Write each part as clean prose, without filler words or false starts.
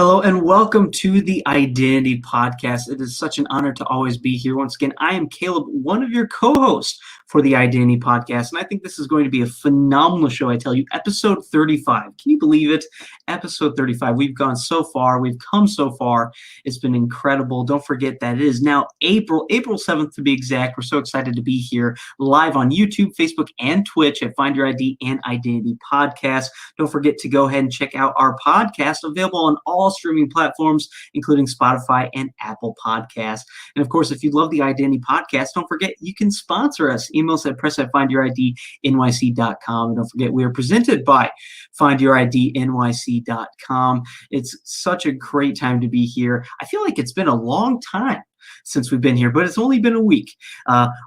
Hello and welcome to the Identity Podcast. It is such an honor to always be here. Once again, I am Caleb, one of your co-hosts for the Identity Podcast, and I think this is going to be a phenomenal show. I tell you, episode 35. Can you believe it? Episode 35. We've gone so far. We've come so far. It's been incredible. Don't forget that it is now April 7th to be exact. We're so excited to be here live on YouTube, Facebook, and Twitch at Find Your ID and Identity Podcast. Don't forget to go ahead and check out our podcast, available on all streaming platforms, including Spotify and Apple Podcasts. And of course, if you love the Identity Podcast, don't forget you can sponsor us. Email us at press@findyouridnyc.com. And don't forget, we are presented by findyouridnyc.com. It's such a great time to be here. I feel like it's been a long time since we've been here, but it's only been a week.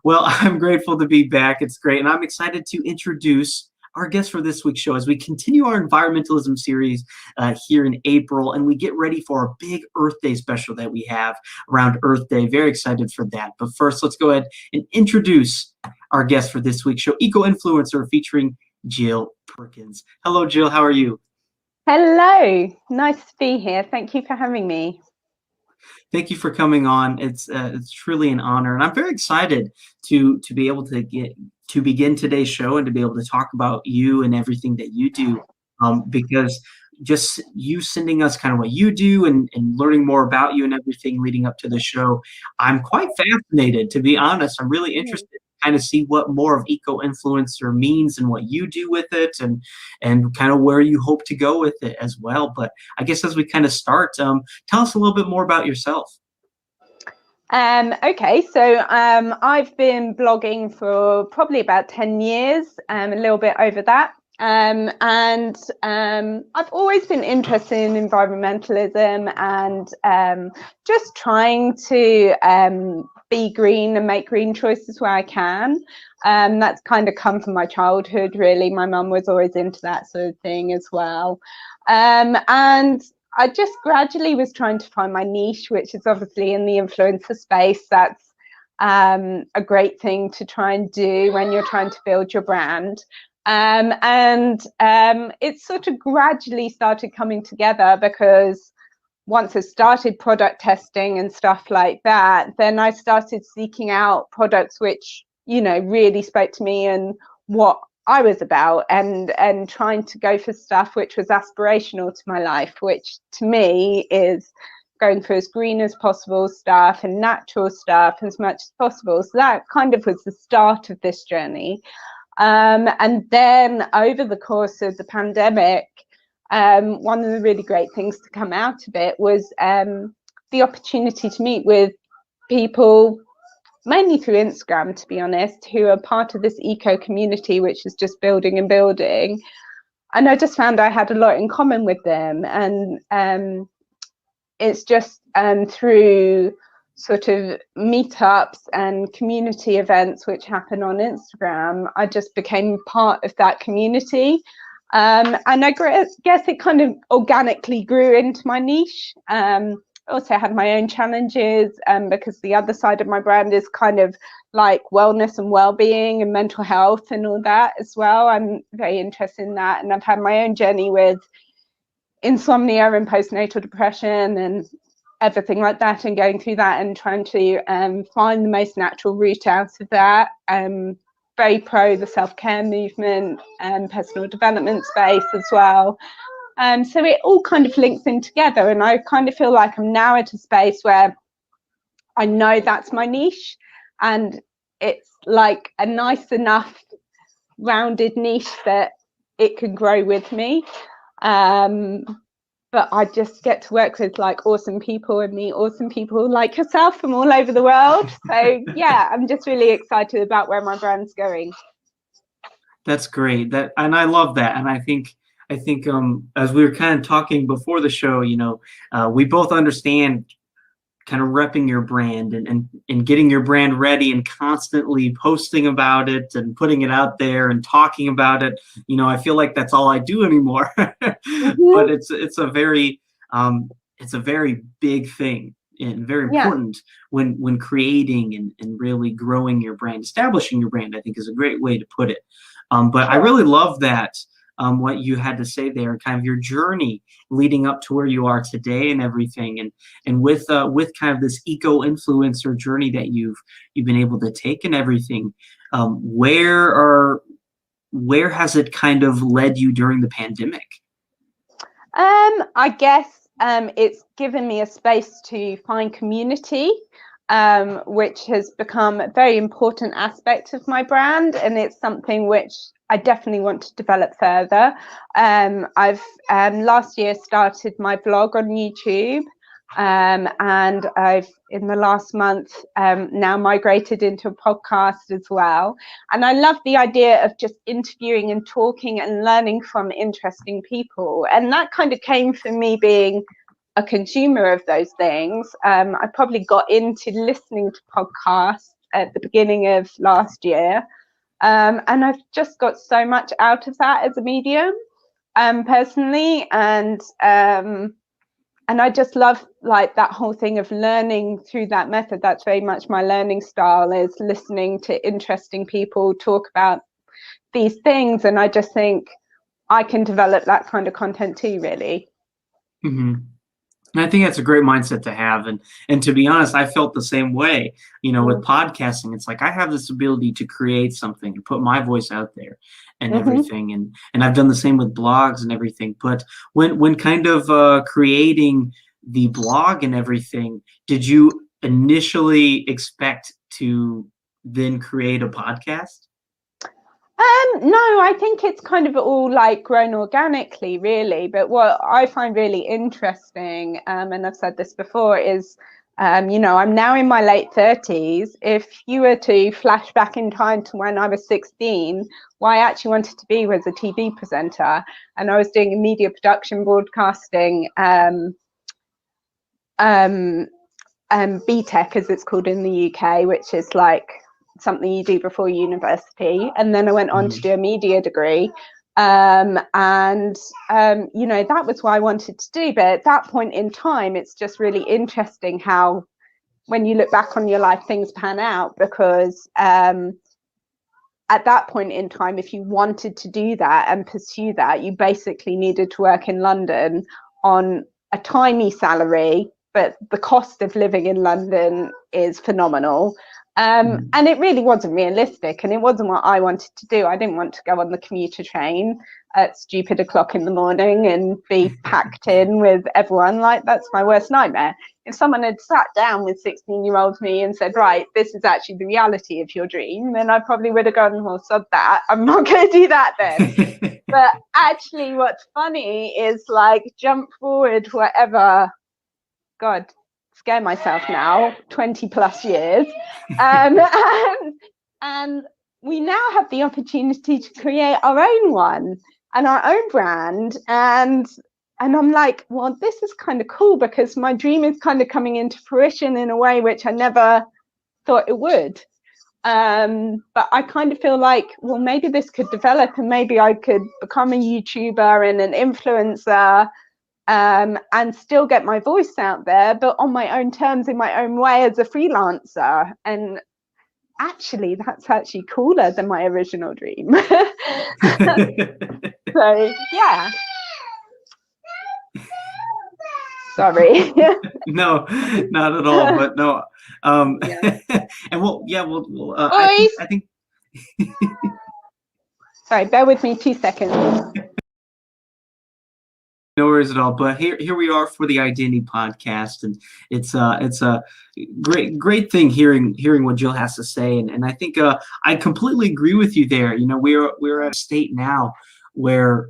Well, I'm grateful to be back. It's great. And I'm excited to introduce our guest for this week's show as we continue our environmentalism series here in April, and we get ready for a big Earth Day special that we have around Earth Day. Very excited for that. But first, let's go ahead and introduce our guest for this week's show, eco-influencer featuring Gill Perkins. Hello, Gill. How are you? Hello. Nice to be here. Thank you for having me. Thank you for coming on. It's truly an honor, and I'm very excited to be able to begin today's show and to be able to talk about you and everything that you do, because just you sending us kind of what you do and learning more about you and everything leading up to the show, I'm quite fascinated, to be honest. I'm really interested to kind of see what more of eco-influencer means and what you do with it, and kind of where you hope to go with it as well. But I guess as we kind of start, tell us a little bit more about yourself. Okay, so I've been blogging for probably about 10 years, a little bit over that. And I've always been interested in environmentalism and just trying to be green and make green choices where I can. That's kind of come from my childhood, really. My mum was always into that sort of thing as well. And I just gradually was trying to find my niche, which is obviously in the influencer space. That's a great thing to try and do when you're trying to build your brand. It sort of gradually started coming together, because once I started product testing and stuff like that, then I started seeking out products which, you know, really spoke to me and what I was about, and trying to go for stuff which was aspirational to my life, which to me is going for as green as possible stuff and natural stuff as much as possible. So that kind of was the start of this journey. And then over the course of the pandemic, one of the really great things to come out of it was the opportunity to meet with people, mainly through Instagram, to be honest, who are part of this eco community, which is just building and building. And I just found I had a lot in common with them. And it's just through sort of meetups and community events which happen on Instagram, I just became part of that community. And I guess it kind of organically grew into my niche. Also had my own challenges, because the other side of my brand is kind of like wellness and well-being and mental health and all that as well. I'm very interested in that, and I've had my own journey with insomnia and postnatal depression and everything like that, and going through that and trying to find the most natural route out of that. Very pro the self-care movement and personal development space as well. So it all kind of links in together, and I kind of feel like I'm now at a space where I know that's my niche, and it's like a nice enough rounded niche that it can grow with me. But I just get to work with like awesome people and meet awesome people like yourself from all over the world. So yeah, I'm just really excited about where my brand's going. That's great. And I love that. And I think as we were kind of talking before the show, you know, we both understand kind of repping your brand and getting your brand ready and constantly posting about it and putting it out there and talking about it. You know, I feel like that's all I do anymore. But it's a very big thing and very important when creating and really growing your brand, establishing your brand, I think is a great way to put it. But I really love that what you had to say there, kind of your journey leading up to where you are today and everything, and with kind of this eco-influencer journey that you've been able to take and everything. Where has it kind of led you during the pandemic? I guess it's given me a space to find community, which has become a very important aspect of my brand, and it's something which I definitely want to develop further. I've last year started my blog on YouTube, and I've in the last month now migrated into a podcast as well. And I love the idea of just interviewing and talking and learning from interesting people, and that kind of came from me being a consumer of those things. I probably got into listening to podcasts at the beginning of last year, and I've just got so much out of that as a medium, personally, and I just love like that whole thing of learning through that method. That's very much my learning style, is listening to interesting people talk about these things, and I just think I can develop that kind of content too, really. Mm-hmm. And I think that's a great mindset to have. And to be honest, I felt the same way, with podcasting. It's like I have this ability to create something and put my voice out there and everything. And I've done the same with blogs and everything. But when kind of creating the blog and everything, did you initially expect to then create a podcast? No, I think it's kind of all like grown organically, really. But what I find really interesting, and I've said this before, is, I'm now in my late 30s. If you were to flash back in time to when I was 16, what I actually wanted to be was a TV presenter. And I was doing a media production broadcasting, BTEC, as it's called in the UK, which is like something you do before university. And then I went on to do a media degree, that was what I wanted to do. But at that point in time, it's just really interesting how, when you look back on your life, things pan out, because at that point in time, if you wanted to do that and pursue that, you basically needed to work in London on a tiny salary, but the cost of living in London is phenomenal. And it really wasn't realistic, and it wasn't what I wanted to do. I didn't want to go on the commuter train at stupid o'clock in the morning and be packed in with everyone. Like, that's my worst nightmare. If someone had sat down with 16-year-old me and said, right, this is actually the reality of your dream, then I probably would have gone, well, sod that, I'm not going to do that then. But actually what's funny is, like, jump forward whatever, God, scare myself now, 20 plus years, and we now have the opportunity to create our own one and our own brand, and I'm like, well, this is kind of cool, because my dream is kind of coming into fruition in a way which I never thought it would. But I kind of feel like, well, maybe this could develop, and maybe I could become a YouTuber and an influencer, and still get my voice out there, but on my own terms, in my own way, as a freelancer. And actually, that's actually cooler than my original dream. So yeah. Sorry. No, not at all. But no, Yeah. and I think. Sorry, bear with me 2 seconds. No worries at all. But here we are for the Identity Podcast, and it's a great thing hearing what Gill has to say, and I think I completely agree with you there. We're at a state now where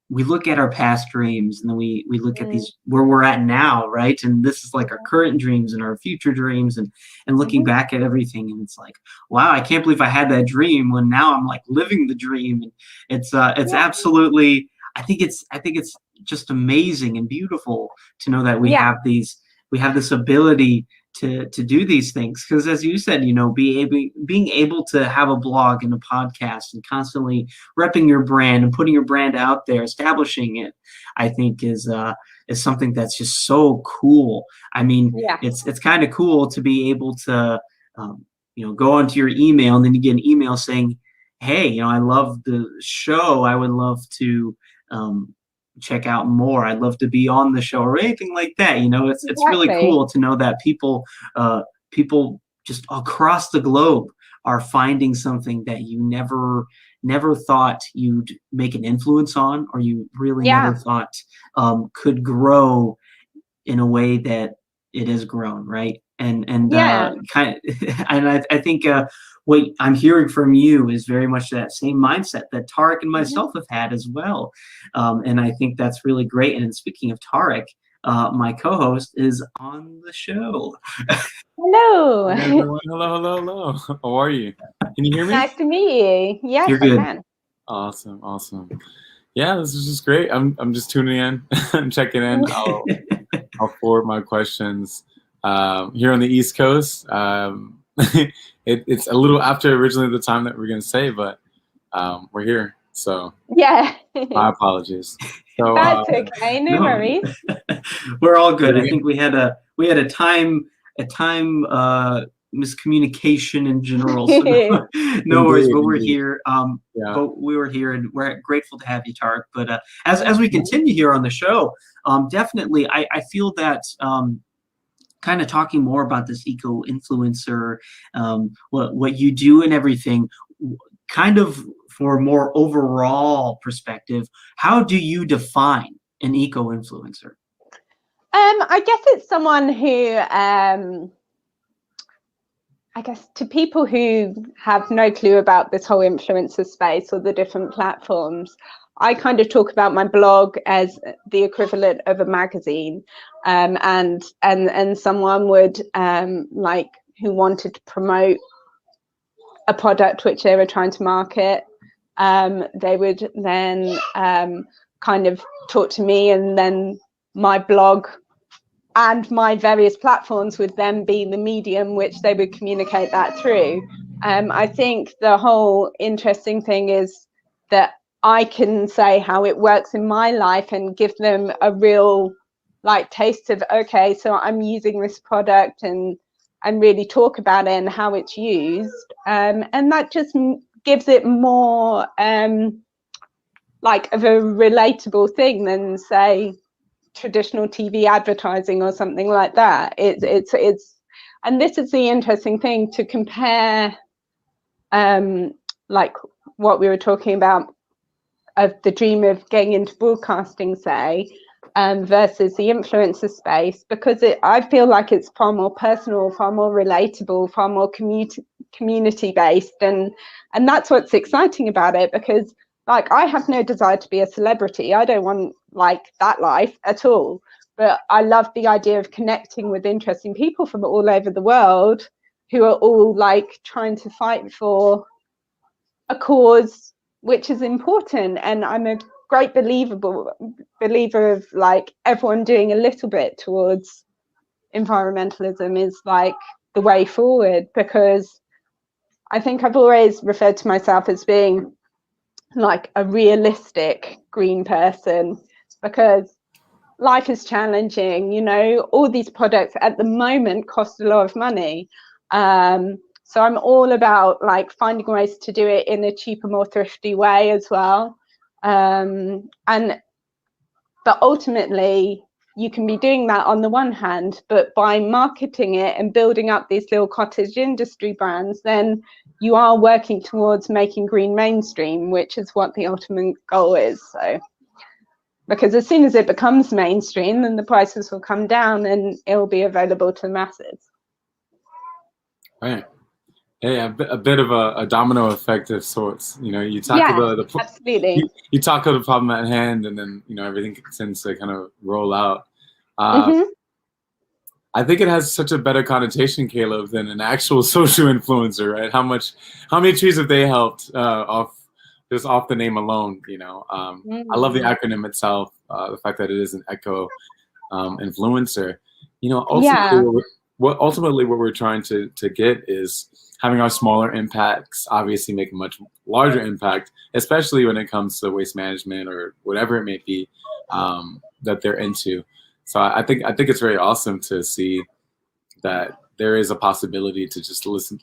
we look at our past dreams, and then we look at these where we're at now, right? And this is like our current dreams and our future dreams, and looking back at everything, and it's like, wow, I can't believe I had that dream when now I'm like living the dream, and it's absolutely. I think it's just amazing and beautiful to know that we have this ability to do these things, because as you said, being able to have a blog and a podcast and constantly repping your brand and putting your brand out there, establishing it, I think is something that's just so cool. I mean, it's kind of cool to be able to go onto your email, and then you get an email saying, hey, I love the show. I would love to check out more. I'd love to be on the show or anything like that. It's really Exactly. cool to know that people just across the globe are finding something that you never thought you'd make an influence on, or you really never Yeah. thought could grow in a way that it has grown, right? And Yeah. kind of, and I think what I'm hearing from you is very much that same mindset that Tarik and Mhm. myself have had as well, and I think that's really great. And speaking of Tarik, my co-host is on the show. Hello. Hey everyone, hello, hello, hello. How are you? Can you hear me? Nice to meet you. Yes, You're I good. can. Awesome, awesome. Yeah, this is just great. I'm just tuning in and checking in. I'll forward my questions. Here on the East Coast, it's a little after originally the time that we're gonna say, but we're here. So Yeah. my apologies. So That's okay. No No, worries. we're all good. I we're think we had a time miscommunication in general, so no worries. indeed, But we're indeed. here. Yeah. But we were here, and we're grateful to have you, Tarik. But as we continue here on the show, definitely, I feel that. Kind of talking more about this eco influencer, what you do and everything, kind of for a more overall perspective, how do you define an eco influencer? I guess it's someone who, I guess, to people who have no clue about this whole influencer space or the different platforms, I kind of talk about my blog as the equivalent of a magazine, and someone would like who wanted to promote a product which they were trying to market. They would then kind of talk to me, and then my blog and my various platforms would then be the medium which they would communicate that through. I think the whole interesting thing is that I can say how it works in my life and give them a real like taste of, okay, so I'm using this product, and really talk about it and how it's used, and that just gives it more like of a relatable thing than say traditional TV advertising or something like that. It's and this is the interesting thing to compare, like what we were talking about of the dream of getting into broadcasting, say, versus the influencer space, because I feel like it's far more personal, far more relatable, far more community based, and that's what's exciting about it, because like I have no desire to be a celebrity. I don't want like that life at all, but I love the idea of connecting with interesting people from all over the world who are all like trying to fight for a cause which is important. And I'm a great believer of like everyone doing a little bit towards environmentalism is like the way forward, because I think I've always referred to myself as being like a realistic green person, because life is challenging. All these products at the moment cost a lot of money, so I'm all about like finding ways to do it in a cheaper, more thrifty way as well, and but ultimately you can be doing that on the one hand, but by marketing it and building up these little cottage industry brands, then you are working towards making green mainstream, which is what the ultimate goal is. So because as soon as it becomes mainstream, then the prices will come down and it will be available to the masses. Right. Yeah, a bit of a domino effect of sorts. You tackle Yeah, the absolutely. you tackle the problem at hand, and then everything tends to kind of roll out. Mm-hmm. I think it has such a better connotation, Caleb, than an actual social influencer, right? How many trees have they helped off the name alone? I love the acronym itself, the fact that it is an eco influencer. Yeah. Ultimately what we're trying to get is having our smaller impacts obviously make a much larger impact, especially when it comes to waste management or whatever it may be that they're into. So I think it's very awesome to see that there is a possibility to just listen,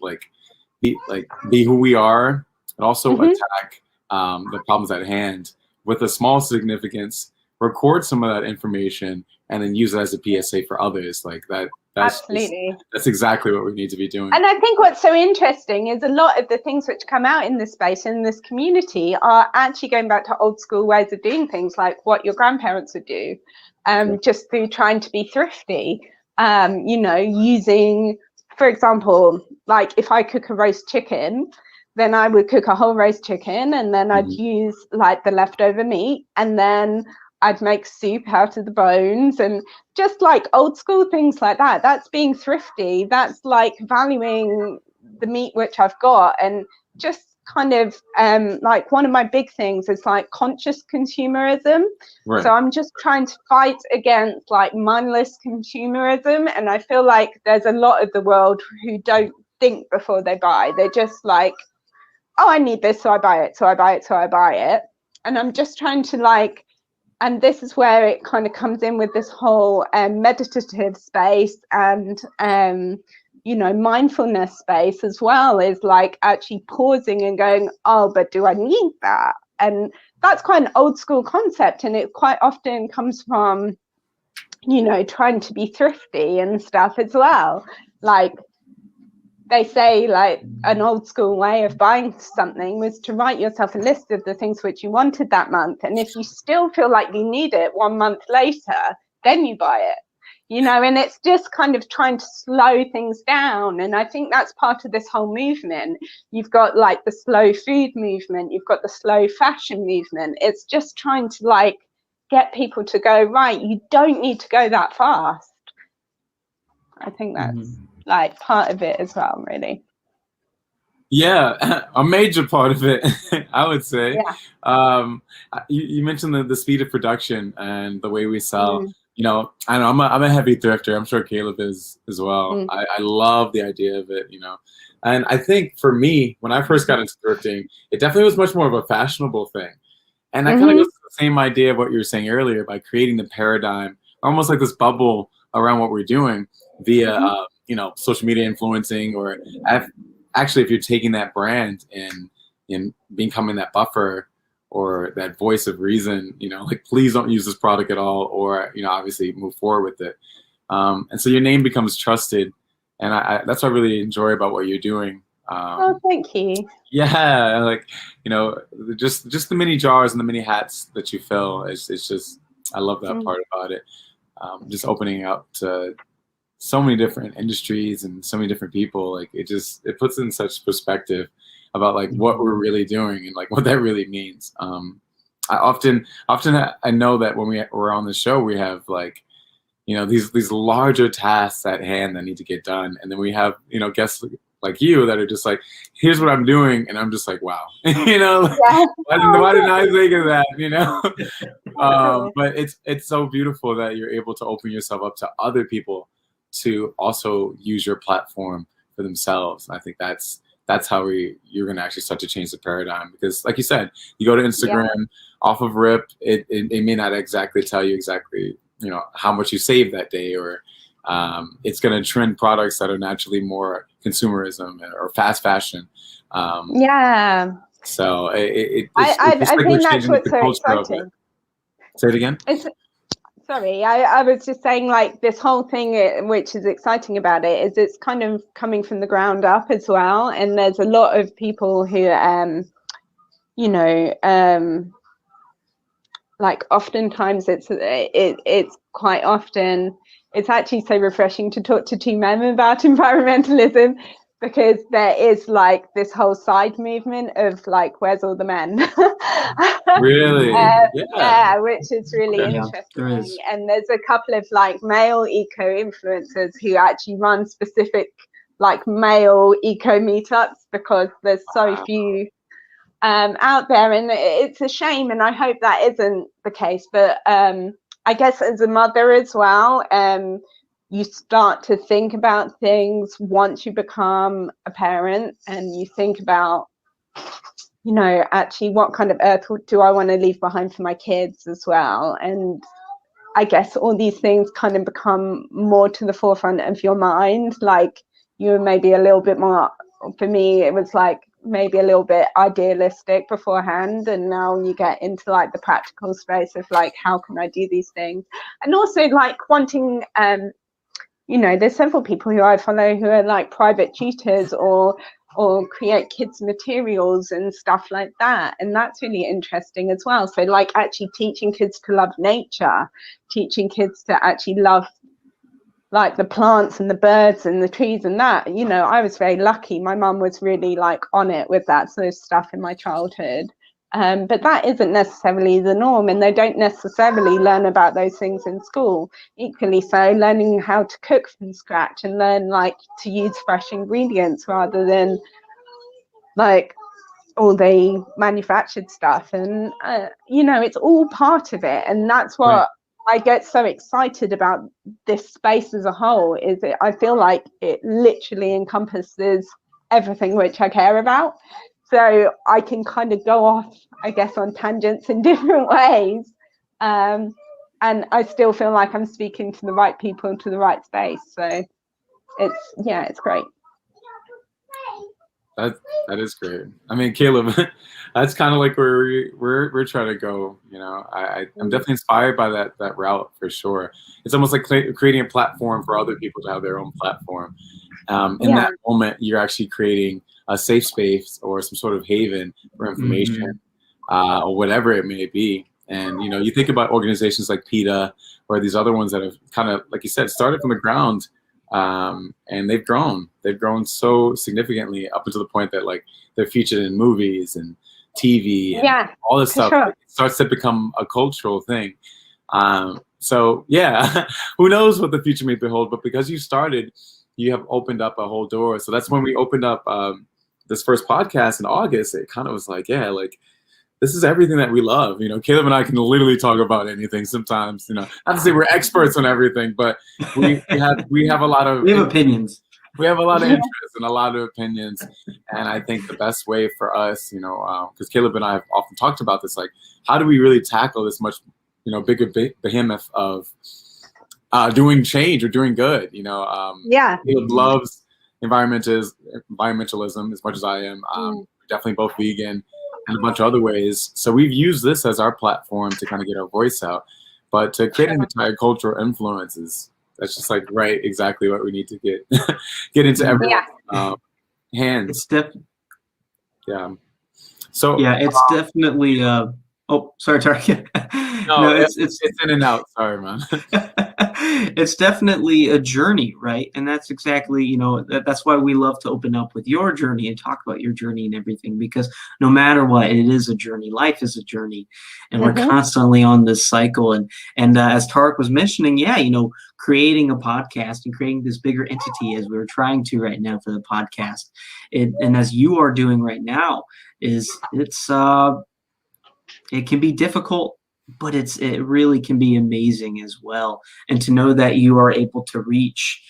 be who we are, but also attack the problems at hand with a small significance, record some of that information, and then use it as a PSA for others. Like that. Absolutely. That's exactly what we need to be doing. And I think what's so interesting is a lot of the things which come out in this space, in this community, are actually going back to old school ways of doing things, like what your grandparents would do, just through trying to be thrifty. You know, using, for example, like if I cook a roast chicken, then I would cook a whole roast chicken, and then I'd use like the leftover meat, and then I'd make soup out of the bones, and just like old school things like that. That's being thrifty. That's like valuing the meat which I've got, and just kind of like one of my big things is like conscious consumerism. Right. So I'm just trying to fight against like mindless consumerism, and I feel like there's a lot of the world who don't think before they buy. They're just like, oh, I need this, so I buy it, so I buy it, so I buy it. And I'm just trying to like, and this is where it kind of comes in with this whole meditative space and you know, mindfulness space as well, is like actually pausing and going, oh, but do I need that? And that's quite an old school concept, and it quite often comes from, you know, trying to be thrifty and stuff as well. Like they say, like an old school way of buying something was to write yourself a list of the things which you wanted that month, and if you still feel like you need it 1 month later, then you buy it, you know. And it's just kind of trying to slow things down, and I think that's part of this whole movement. You've got like the slow food movement, you've got the slow fashion movement. It's just trying to like get people to go, right, you don't need to go that fast. I think that's like part of it as well, really. Yeah, a major part of it, I would say. Yeah. You mentioned the speed of production and the way we sell. You know, I know I'm a heavy thrifter. I'm sure Caleb is as well. I love the idea of it, you know. And I think for me, when I first got into thrifting, it definitely was much more of a fashionable thing. And that kind of goes to the same idea of what you were saying earlier, by creating the paradigm, almost like this bubble around what we're doing via, you know, social media influencing, or actually if you're taking that brand and becoming that buffer or that voice of reason, you know, like, please don't use this product at all, or, you know, obviously move forward with it. And so your name becomes trusted. And that's what I really enjoy about what you're doing. Oh, thank you. Yeah, like, you know, just the many jars and the many hats that you fill. It's just, I love that part about it. Just opening up to so many different industries and so many different people. Like it puts in such perspective about like what we're really doing and like what that really means. I often I know that when we're on the show, we have like, you know, these larger tasks at hand that need to get done, and then we have, you know, guests like you that are just like, here's what I'm doing, and I'm just like, wow, you know, like, why didn't I think of that, you know? But it's so beautiful that you're able to open yourself up to other people to also use your platform for themselves. And I think that's how you're going to actually start to change the paradigm, because like you said, you go to Instagram off of rip, it may not exactly tell you exactly, you know, how much you saved that day, or it's going to trend products that are naturally more consumerism or fast fashion. So I think that's what's so exciting. Say it again. Sorry, I was just saying, like, this whole thing, which is exciting about it, is it's kind of coming from the ground up as well. And there's a lot of people who, you know, like oftentimes it's quite often, it's actually so refreshing to talk to two men about environmentalism, because there is like this whole side movement of like, where's all the men? Really? Yeah, which is really interesting. And there's a couple of like male eco influencers who actually run specific like male eco meetups, because there's so few out there, and it's a shame, and I hope that isn't the case. But I guess as a mother as well, you start to think about things once you become a parent, and you think about, you know, actually what kind of earth do I want to leave behind for my kids as well. And I guess all these things kind of become more to the forefront of your mind. Like, you were maybe a little bit more, for me, it was like maybe a little bit idealistic beforehand, and now you get into like the practical space of like, how can I do these things? And also like wanting, you know, there's several people who I follow who are like private tutors or create kids materials and stuff like that, and that's really interesting as well. So like actually teaching kids to love nature, teaching kids to actually love like the plants and the birds and the trees and that, you know, I was very lucky. My mum was really like on it with that sort of stuff in my childhood. But that isn't necessarily the norm, and they don't necessarily learn about those things in school. Equally so, learning how to cook from scratch and learn like to use fresh ingredients rather than like all the manufactured stuff. And you know, it's all part of it, and that's what Right. I get so excited about this space as a whole. Is it? I feel like it literally encompasses everything which I care about. So I can kind of go off, I guess, on tangents in different ways. And I still feel like I'm speaking to the right people, to the right space. So it's great. That is great. I mean, Caleb, that's kind of like where we're trying to go. You know, I'm definitely inspired by that route for sure. It's almost like creating a platform for other people to have their own platform. In that moment, you're actually creating a safe space or some sort of haven for information, or whatever it may be. And you know, you think about organizations like PETA or these other ones that have kind of, like you said, started from the ground. And they've grown so significantly up until the point that like they're featured in movies and TV and all this stuff. Sure. It starts to become a cultural thing. So yeah, who knows what the future may behold, but because you started, you have opened up a whole door. So that's when we opened up this first podcast in August. It kind of was like, yeah, like this is everything that we love. You know, Caleb and I can literally talk about anything sometimes, you know, not to say we're experts on everything, but we have a lot of opinions. We have a lot of interest and a lot of opinions. And I think the best way for us, you know, because Caleb and I have often talked about this, like, how do we really tackle this much, you know, bigger behemoth of doing change or doing good? You know, Caleb loves environmentalism as much as I am. We're definitely both vegan and a bunch of other ways. So we've used this as our platform to kind of get our voice out. But to create an entire cultural influence that's just like exactly what we need to get into everyone's hands. Yeah. So yeah, it's definitely. Oh, sorry, Tarik. No, it's in and out. Sorry, man. It's definitely a journey, right? And that's exactly, you know, that's why we love to open up with your journey and talk about your journey and everything, because no matter what, it is a journey. Life is a journey, and we're constantly on this cycle. And as Tarik was mentioning, yeah, you know, creating a podcast and creating this bigger entity as we're trying to right now for the podcast, and as you are doing right now, it can be difficult, but it really can be amazing as well. And to know that you are able to reach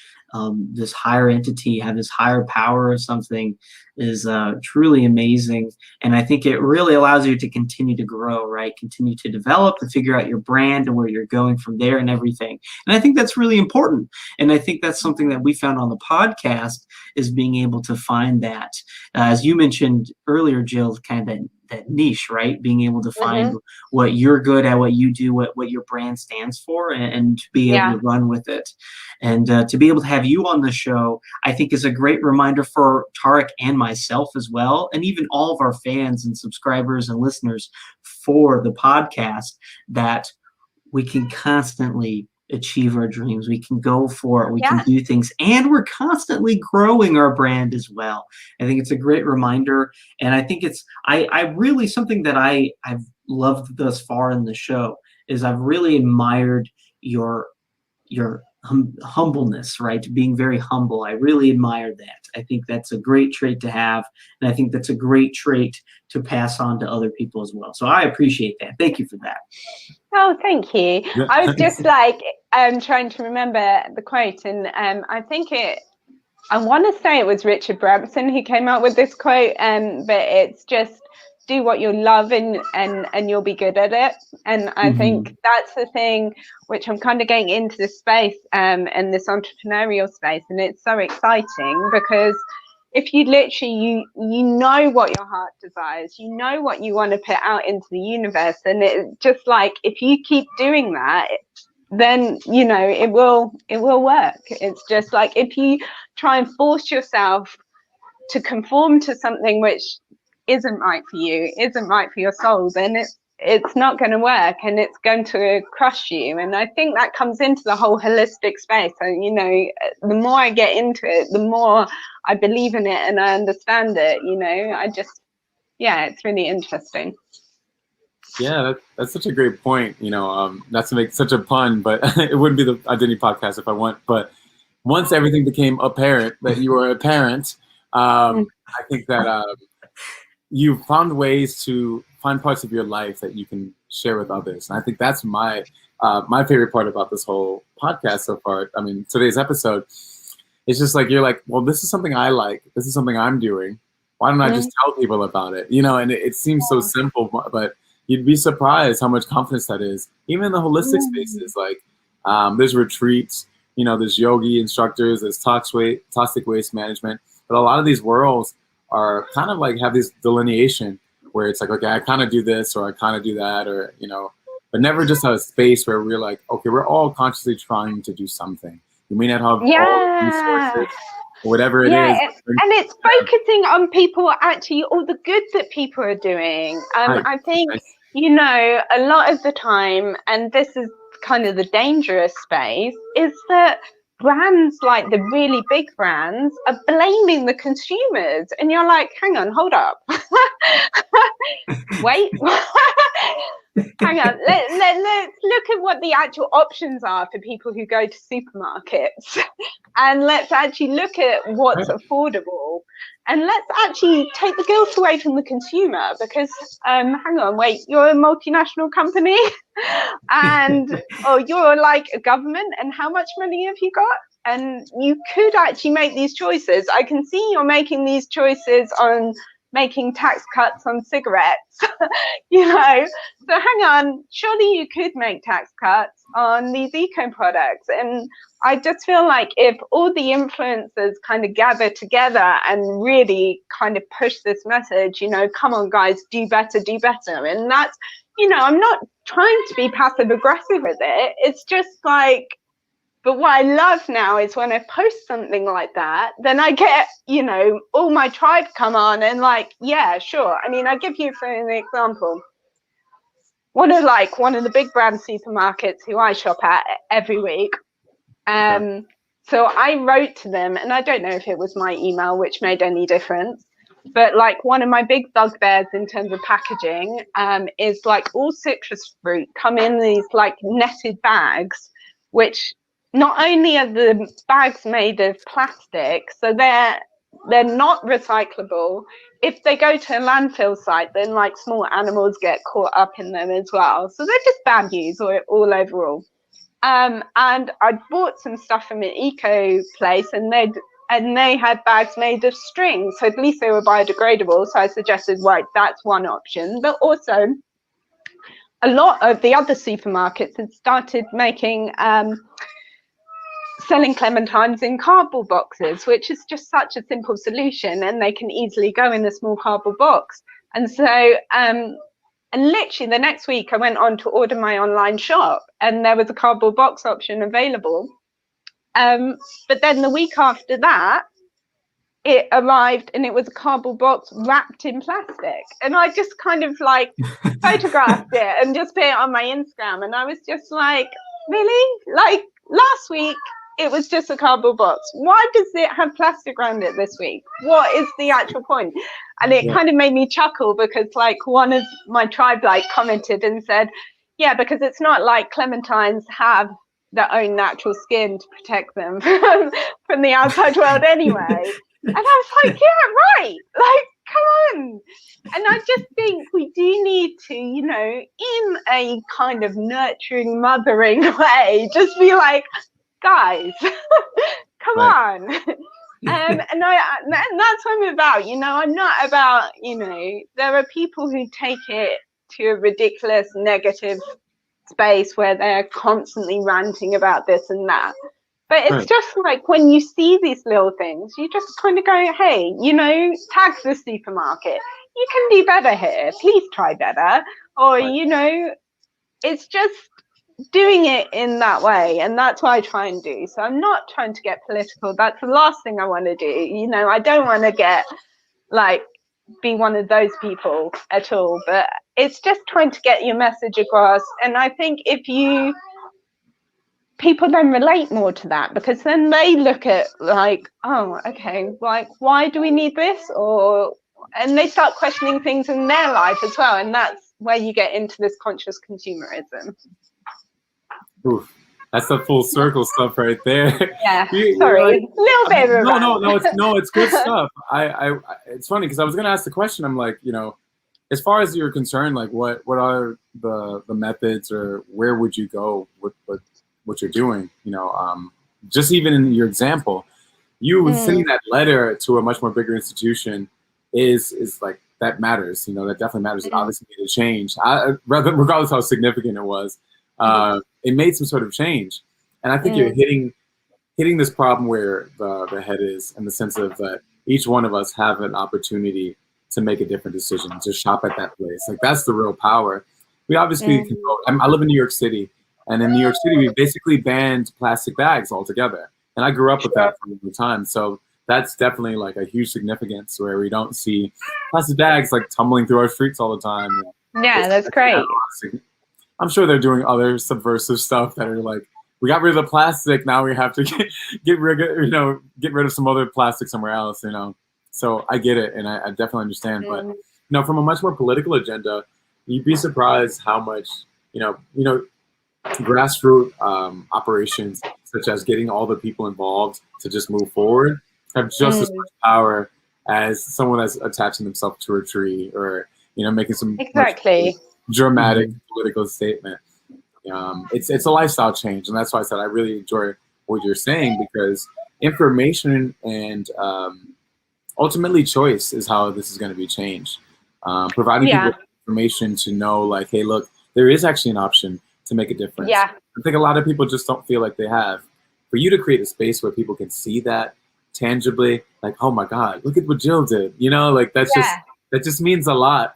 this higher entity, have this higher power of something, is truly amazing. And I think it really allows you to continue to grow, right? Continue to develop and figure out your brand and where you're going from there and everything. And I think that's really important. And I think that's something that we found on the podcast, is being able to find that. As you mentioned earlier, Jill, kind of that niche, right? Being able to find what you're good at, what you do, what your brand stands for, and to be able to run with it. And to be able to have you on the show, I think, is a great reminder for Tarik and myself as well, and even all of our fans and subscribers and listeners for the podcast, that we can constantly achieve our dreams. We can go for it. We can do things, and we're constantly growing our brand as well. I think it's a great reminder, and I think it's I really, something that I've loved thus far in the show is I've really admired your humbleness, right? Being very humble. I really admire that. I think that's a great trait to have, and I think that's a great trait to pass on to other people as well. So I appreciate that. Thank you for that. Oh, thank you. I was just like trying to remember the quote, and I want to say it was Richard Branson who came out with this quote, but it's just, do what you love and you'll be good at it. And I think that's the thing which I'm kind of getting into this space and this entrepreneurial space, and it's so exciting because if you literally, you know what your heart desires, you know what you want to put out into the universe, and it just like, if you keep doing that, then you know it will work. It's just like, if you try and force yourself to conform to something which isn't right for you, isn't right for your soul, then it's not going to work, and it's going to crush you. And I think that comes into the whole holistic space. And you know, the more I get into it, the more I believe in it and I understand it. You know, I just, yeah, it's really interesting. Yeah, that's such a great point. You know, not to make such a pun, but it wouldn't be the Identity Podcast if I went. But once everything became apparent that you were a parent, I think that you found ways to find parts of your life that you can share with others. And I think that's my favorite part about this whole podcast so far. I mean, today's episode, it's just like, you're like, well, this is something I like. This is something I'm doing. Why don't I just tell people about it? You know, and it seems so simple, but you'd be surprised how much confidence that is. Even in the holistic spaces, like there's retreats, you know, there's yogi instructors, there's toxic waste management. But a lot of these worlds are kind of like, have this delineation where it's like, okay, I kind of do this or I kind of do that, or, you know, but never just a space where we're like, okay, we're all consciously trying to do something. We may not have all the resources, whatever it is. And it's focusing on people, actually, all the good that people are doing. I think, you know, a lot of the time, and this is kind of the dangerous space, is that brands, like the really big brands, are blaming the consumers. And you're like, hang on, hold up. Wait. Hang on, let's look at what the actual options are for people who go to supermarkets, and let's actually look at what's affordable, and let's actually take the guilt away from the consumer, because hang on, wait, you're a multinational company and or you're like a government, and how much money have you got? And you could actually make these choices. I can see you're making these choices on making tax cuts on cigarettes, you know, so hang on, surely you could make tax cuts on these eco products. And I just feel like if all the influencers kind of gather together and really kind of push this message, you know, come on guys, do better. And that's, you know, I'm not trying to be passive aggressive with it, it's just like, but what I love now is when I post something like that, then I get, you know, all my tribe come on and like, yeah, sure. I mean, I give you for an example, one of the big brand supermarkets who I shop at every week. So I wrote to them, and I don't know if it was my email, which made any difference, but like one of my big bugbears in terms of packaging is like all citrus fruit come in these like netted bags, which not only are the bags made of plastic, so they're not recyclable. If they go to a landfill site, then like small animals get caught up in them as well. So they're just bad news all overall. And I bought some stuff from an eco place, and they had bags made of string, so at least they were biodegradable. So I suggested, right, that's one option. But also, a lot of the other supermarkets had started making selling clementines in cardboard boxes, which is just such a simple solution, and they can easily go in a small cardboard box. And so and literally the next week I went on to order my online shop, and there was a cardboard box option available, but then the week after that it arrived and it was a cardboard box wrapped in plastic, and I just kind of like photographed it and just put it on my Instagram, and I was just like, really? Like last week it was just a cardboard box. Why does it have plastic around it this week? What is the actual point? And it kind of made me chuckle, because like one of my tribe like commented and said, yeah, because it's not like clementines have their own natural skin to protect them from the outside world anyway. And I was like, yeah, right. Like, come on. And I just think we do need to, you know, in a kind of nurturing, mothering way, just be like, guys, come on. And that's what I'm about. You know, I'm not about, you know, there are people who take it to a ridiculous negative space where they're constantly ranting about this and that. But it's just like when you see these little things, you just kind of go, hey, tag the supermarket. You can do better here. Please try better. Or, it's just doing it in that way. And that's what I try and do. So I'm not trying to get political. That's the last thing I want to do. I don't want to get be one of those people at all. But it's just trying to get your message across. And I think people then relate more to that, because then they look at oh, okay, why do we need this? And they start questioning things in their life as well. And that's where you get into this conscious consumerism. Oof, that's the full circle stuff right there. Yeah, sorry, a little bit of it's good stuff. It's funny because I was going to ask the question. I'm like, as far as you're concerned, like what are the methods, or where would you go with what you're doing? Just even in your example, you sending that letter to a much more bigger institution is like, that matters. That definitely matters. It obviously made a change. Regardless how significant it was, it made some sort of change. And I think you're hitting this problem where the head is, in the sense of that each one of us have an opportunity to make a different decision, to shop at that place. Like, that's the real power. We obviously can go. I live in New York City, and in New York City, we basically banned plastic bags altogether. And I grew up with that for a long time. So that's definitely like a huge significance, where we don't see plastic bags like tumbling through our streets all the time. Yeah, that's great. I'm sure they're doing other subversive stuff that are like, we got rid of the plastic, now we have to get rid of some other plastic somewhere else. So I get it, and I definitely understand. But from a much more political agenda, you'd be surprised how much grassroots operations, such as getting all the people involved to just move forward, have just as much power as someone that's attaching themselves to a tree, or making some dramatic political statement. It's a lifestyle change, and that's why I said I really enjoy what you're saying, because information and ultimately choice is how this is going to be changed. Providing people information to know, like, hey, look, there is actually an option to make a difference. I think a lot of people just don't feel like they have. For you to create a space where people can see that tangibly, like, oh my God, look at what Jill did. That just means a lot.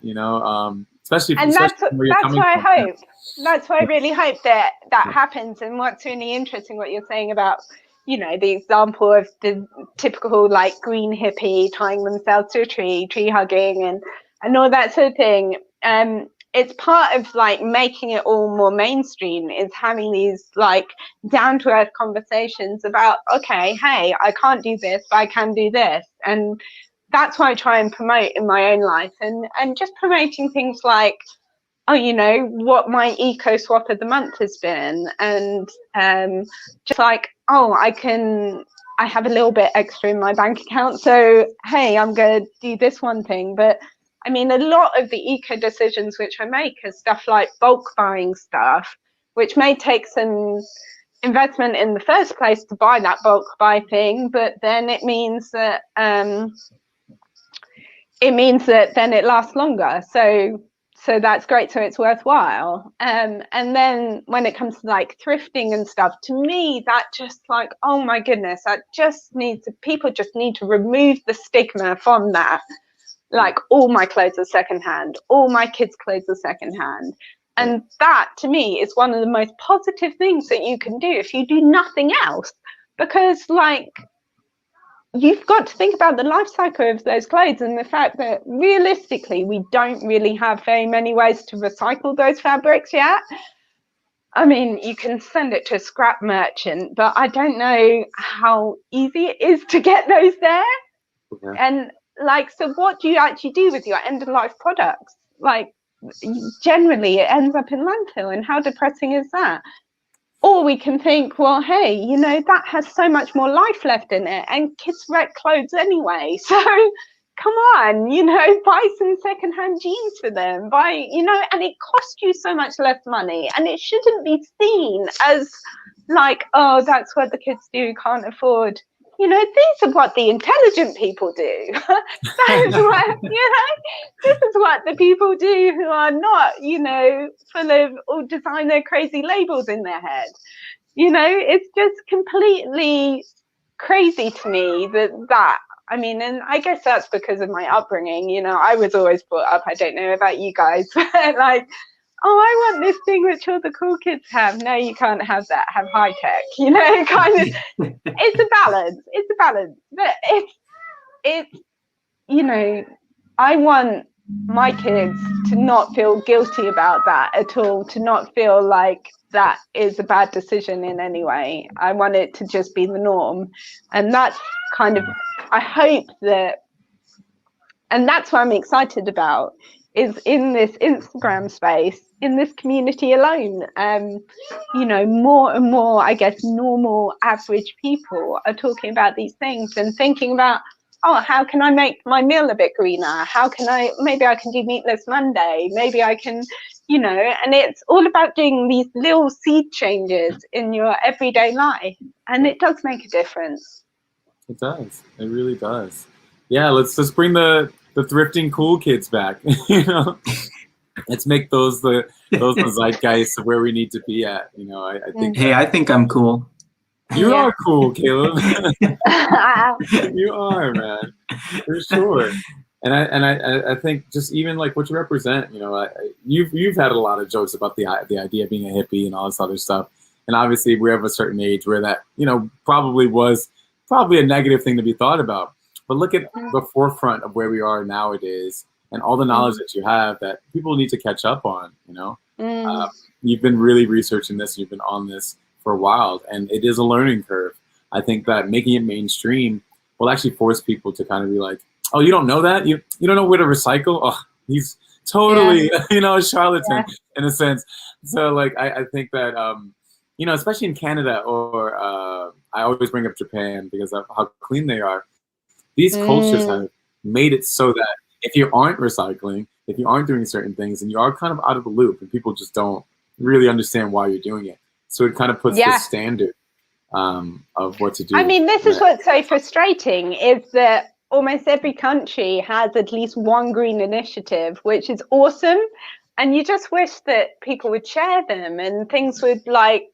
Especially. And that's why I hope. That's why I really hope that happens. And what's really interesting, what you're saying about, the example of the typical green hippie tying themselves to a tree hugging and all that sort of thing. It's part of making it all more mainstream, is having these down to earth conversations about, okay, hey, I can't do this, but I can do this. And that's what I try and promote in my own life, and just promoting things like, what my eco swap of the month has been, and just I have a little bit extra in my bank account, so hey, I'm going to do this one thing. But I mean, a lot of the eco decisions which I make are stuff like bulk buying stuff, which may take some investment in the first place to buy that bulk buy thing, but then it means that then it lasts longer. So that's great. So it's worthwhile. And then when it comes to thrifting and stuff, to me, that just oh my goodness, people just need to remove the stigma from that. All my clothes are secondhand, all my kids' clothes are secondhand. And that, to me, is one of the most positive things that you can do if you do nothing else. Because you've got to think about the life cycle of those clothes, and the fact that realistically we don't really have very many ways to recycle those fabrics yet. I mean, you can send it to a scrap merchant, but I don't know how easy it is to get those there. And so what do you actually do with your end of life products? Generally it ends up in landfill, and how depressing is that? Or we can think, well, hey, that has so much more life left in it, and kids wreck clothes anyway. So come on, buy some secondhand jeans for them. And it costs you so much less money, and it shouldn't be seen as oh, that's what the kids do, can't afford. These are what the intelligent people do. That is what, this is what the people do who are not, full of all designer crazy labels in their head. You know, it's just completely crazy to me that I mean, and I guess that's because of my upbringing. You know, I was always brought up, I don't know about you guys, like, oh, I want this thing which all the cool kids have. No, you can't have that. Have high tech. You know, kind of. It's a balance. It's a balance. But it's you know, I want my kids to not feel guilty about that at all, to not feel like that is a bad decision in any way. I want it to just be the norm. And that's kind of, I hope that, and that's what I'm excited about, is in this Instagram space, in this community alone, you know, more and more, I guess, normal, average people are talking about these things and thinking about, oh, how can I make my meal a bit greener? Maybe I can do meatless Monday. Maybe I can, you know, and it's all about doing these little seed changes in your everyday life. And it does make a difference. It does. It really does. Yeah, let's just bring the thrifting cool kids back. You know, let's make those the zeitgeist of where we need to be at. You know, I think. Hey, I think I'm cool. You are cool, Caleb. You are, man, for sure. And I think just even like what you represent, you know, you've had a lot of jokes about the idea of being a hippie and all this other stuff. And obviously, we're of a certain age where that, you know, probably a negative thing to be thought about. But look at the forefront of where we are nowadays and all the knowledge that you have that people need to catch up on. You know, you've been really researching this. You've been on this for a while, and it is a learning curve. I think that making it mainstream will actually force people to kind of be like, oh, you don't know that? You don't know where to recycle? Oh, he's totally, you know, a charlatan in a sense. So like, I think that, you know, especially in Canada or I always bring up Japan because of how clean they are. These cultures have made it so that if you aren't recycling, if you aren't doing certain things, and you are kind of out of the loop and people just don't really understand why you're doing it. So it kind of puts the standard of what to do. I mean, this is what's so frustrating is that almost every country has at least one green initiative, which is awesome. And you just wish that people would share them and things would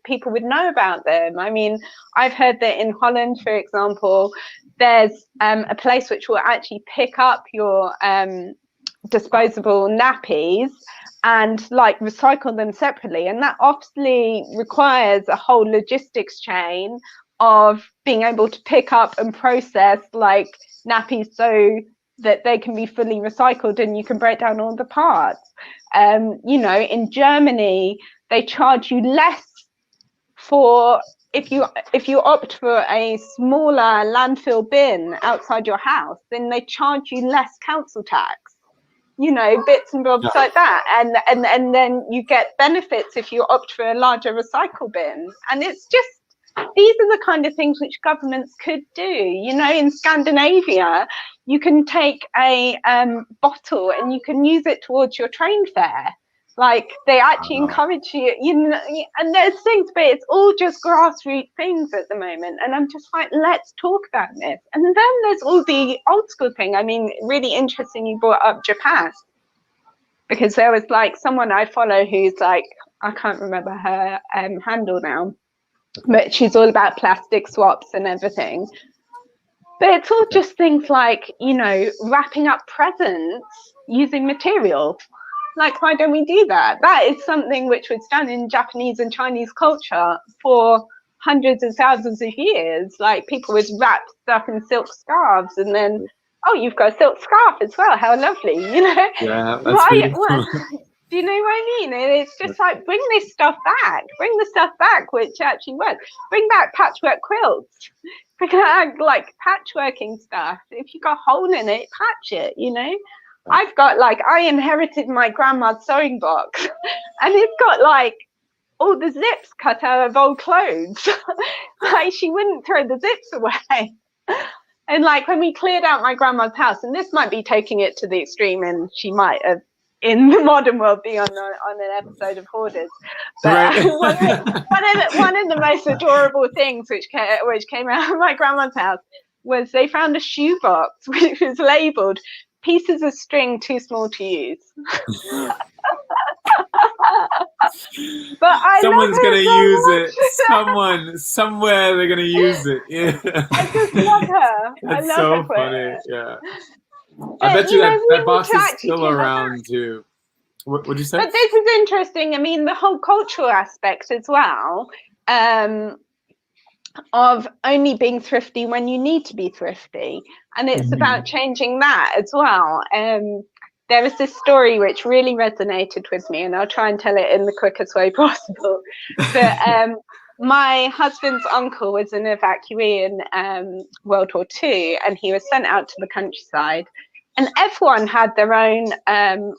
people would know about them. I mean, I've heard that in Holland, for example, there's a place which will actually pick up your disposable nappies and recycle them separately. And that obviously requires a whole logistics chain of being able to pick up and process nappies so that they can be fully recycled and you can break down all the parts. You know, in Germany, they charge you less for if you opt for a smaller landfill bin outside your house, then they charge you less council tax. You know, bits and bobs like that, and then you get benefits if you opt for a larger recycle bin. And it's just, these are the kind of things which governments could do. You know, in Scandinavia, you can take a bottle and you can use it towards your train fare. They actually encourage you, you know, and there's things, but it's all just grassroots things at the moment. And I'm just like, let's talk about this. And then there's all the old school thing. I mean, really interesting you brought up Japan, because there was someone I follow who's I can't remember her handle now, but she's all about plastic swaps and everything. But it's all just things you know, wrapping up presents using material. Why don't we do that? That is something which was done in Japanese and Chinese culture for hundreds of thousands of years. People would wrap stuff in silk scarves and then, oh, you've got a silk scarf as well. How lovely, you know? Yeah, that's beautiful. Do you know what I mean? And it's just bring this stuff back. Bring the stuff back which actually works. Bring back patchwork quilts. Bring back patchworking stuff. If you got a hole in it, patch it, you know? I've got I inherited my grandma's sewing box and it's got all the zips cut out of old clothes. She wouldn't throw the zips away. And when we cleared out my grandma's house, and this might be taking it to the extreme, and she might have in the modern world be on an episode of Hoarders. But one of the most adorable things which came out of my grandma's house was they found a shoebox which was labelled "pieces of string too small to use." But I Someone's love gonna her so use much. it. Someone, somewhere, they're gonna use it. Yeah. I just love her. I That's love so her for funny. it. Yeah. I But bet you that, we that need box to is actually still give her back. around too. What'd you say? But this is interesting. I mean, the whole cultural aspect as well, of only being thrifty when you need to be thrifty. And it's about changing that as well. There was this story which really resonated with me, and I'll try and tell it in the quickest way possible. But my husband's uncle was an evacuee in World War II, and he was sent out to the countryside. And everyone had their own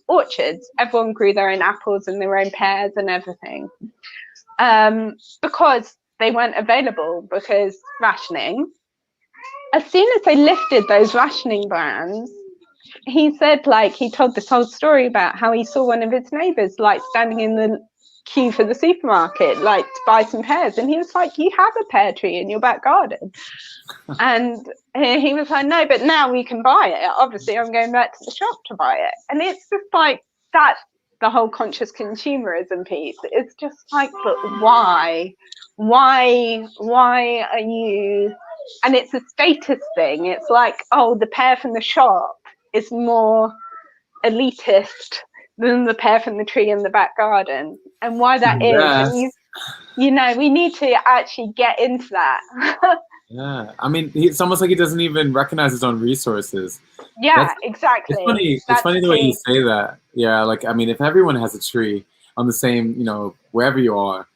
orchards. Everyone grew their own apples and their own pears and everything, because they weren't available because rationing. As soon as they lifted those rationing bans, he said, like, he told this whole story about how he saw one of his neighbours, like, standing in the queue for the supermarket, like, to buy some pears. And he was like, you have a pear tree in your back garden. And he was like, no, but now we can buy it. Obviously, I'm going back to the shop to buy it. And it's just like, that's the whole conscious consumerism piece. It's just like, but why? Why are you? And it's a status thing. It's like, oh, the pear from the shop is more elitist than the pear from the tree in the back garden. And why that is, and you know, we need to actually get into that. Yeah, I mean, it's almost like he doesn't even recognize his own resources. Yeah, exactly. It's funny. It's funny the way you say that. Yeah, like, I mean, if everyone has a tree on the same, you know, wherever you are,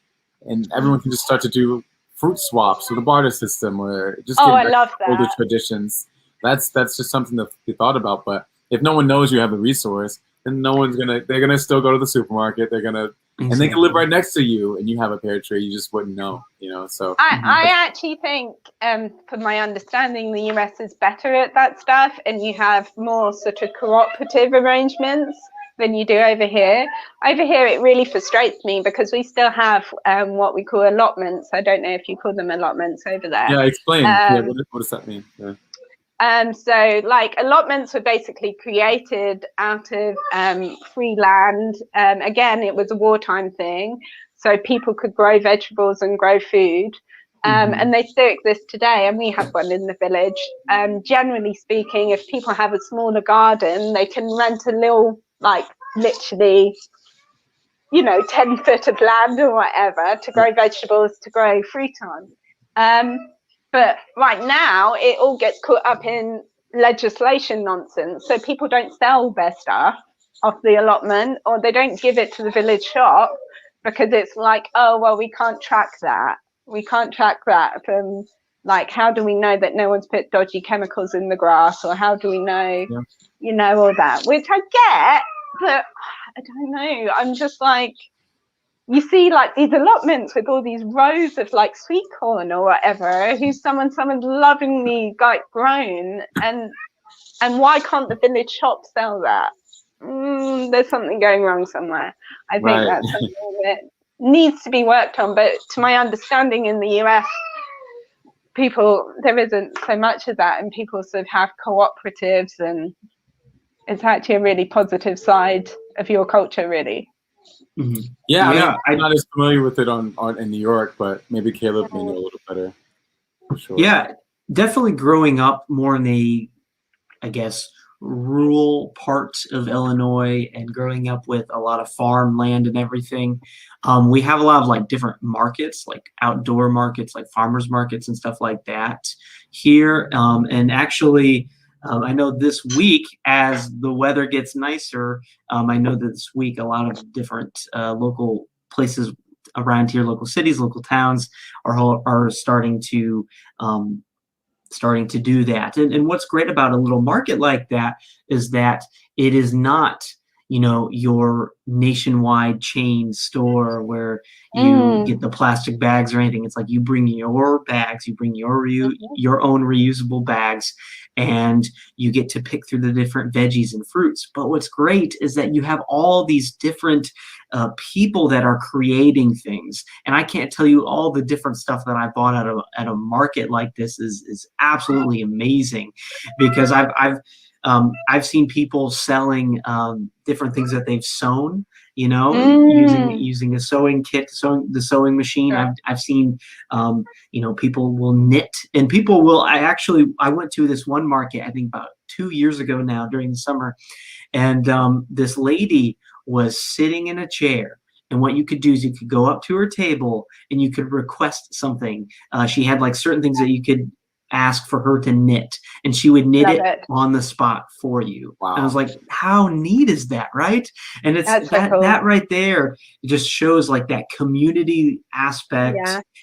and everyone can just start to do fruit swaps or the barter system, or just I love that. older traditions. That's just something to be thought about. But if no one knows you have a resource, then no one's gonna. They're gonna still go to the supermarket. They're gonna. And they can live right next to you, and you have a pear tree. You just wouldn't know, you know. So I actually think, from my understanding, the US is better at that stuff, and you have more sort of cooperative arrangements than you do over here. Over here, it really frustrates me because we still have what we call allotments. I don't know if you call them allotments over there. Yeah, explain. Yeah, what does that mean? Yeah. So, like, allotments were basically created out of free land. Again, it was a wartime thing, so people could grow vegetables and grow food. And they still exist today, and we have one in the village. Generally speaking, if people have a smaller garden, they can rent a little, like, literally, you know, 10 foot of land or whatever to grow vegetables, to grow fruit on. But right now, it all gets caught up in legislation nonsense. So people don't sell their stuff off the allotment, or they don't give it to the village shop because it's like, oh, well, we can't track that. We can't track that from, like, how do we know that no one's put dodgy chemicals in the grass, or how do we know, you know, all that, which I get, but I don't know. I'm just like, you see, like, these allotments with all these rows of, like, sweet corn or whatever, who's someone's lovingly, like, grown, and why can't the village shop sell that? There's something going wrong somewhere. I think that's something that needs to be worked on. But to my understanding, in the US, there isn't so much of that, and people sort of have cooperatives, and it's actually a really positive side of your culture, really. Yeah, I mean, I'm not as familiar with it in New York, but maybe Caleb may know a little better. For sure. Yeah, definitely growing up more in the, I guess, rural parts of Illinois, and growing up with a lot of farmland and everything. We have a lot of, like, different markets, like outdoor markets, like farmers markets and stuff like that here. And actually, I know this week, as the weather gets nicer, I know that this week a lot of different local places around here, local cities, local towns are starting to do that. And what's great about a little market like that is that it is not, you know, your nationwide chain store where you get the plastic bags or anything. It's like you bring your bags, you bring your own reusable bags, and you get to pick through the different veggies and fruits. But what's great is that you have all these different people that are creating things. And I can't tell you all the different stuff that I bought at a market like this is absolutely amazing, because I've seen people selling different things that they've sown, you know, using a sewing kit, the sewing machine. Sure. I've seen, you know, people will knit, and people will. I went to this one market, I think about 2 years ago now during the summer, and this lady was sitting in a chair. And what you could do is you could go up to her table and you could request something. She had like certain things that you could ask for her to knit, and she would knit it on the spot for you. Wow. And I was like, how neat is that, right? And it's that right there just shows like that community aspect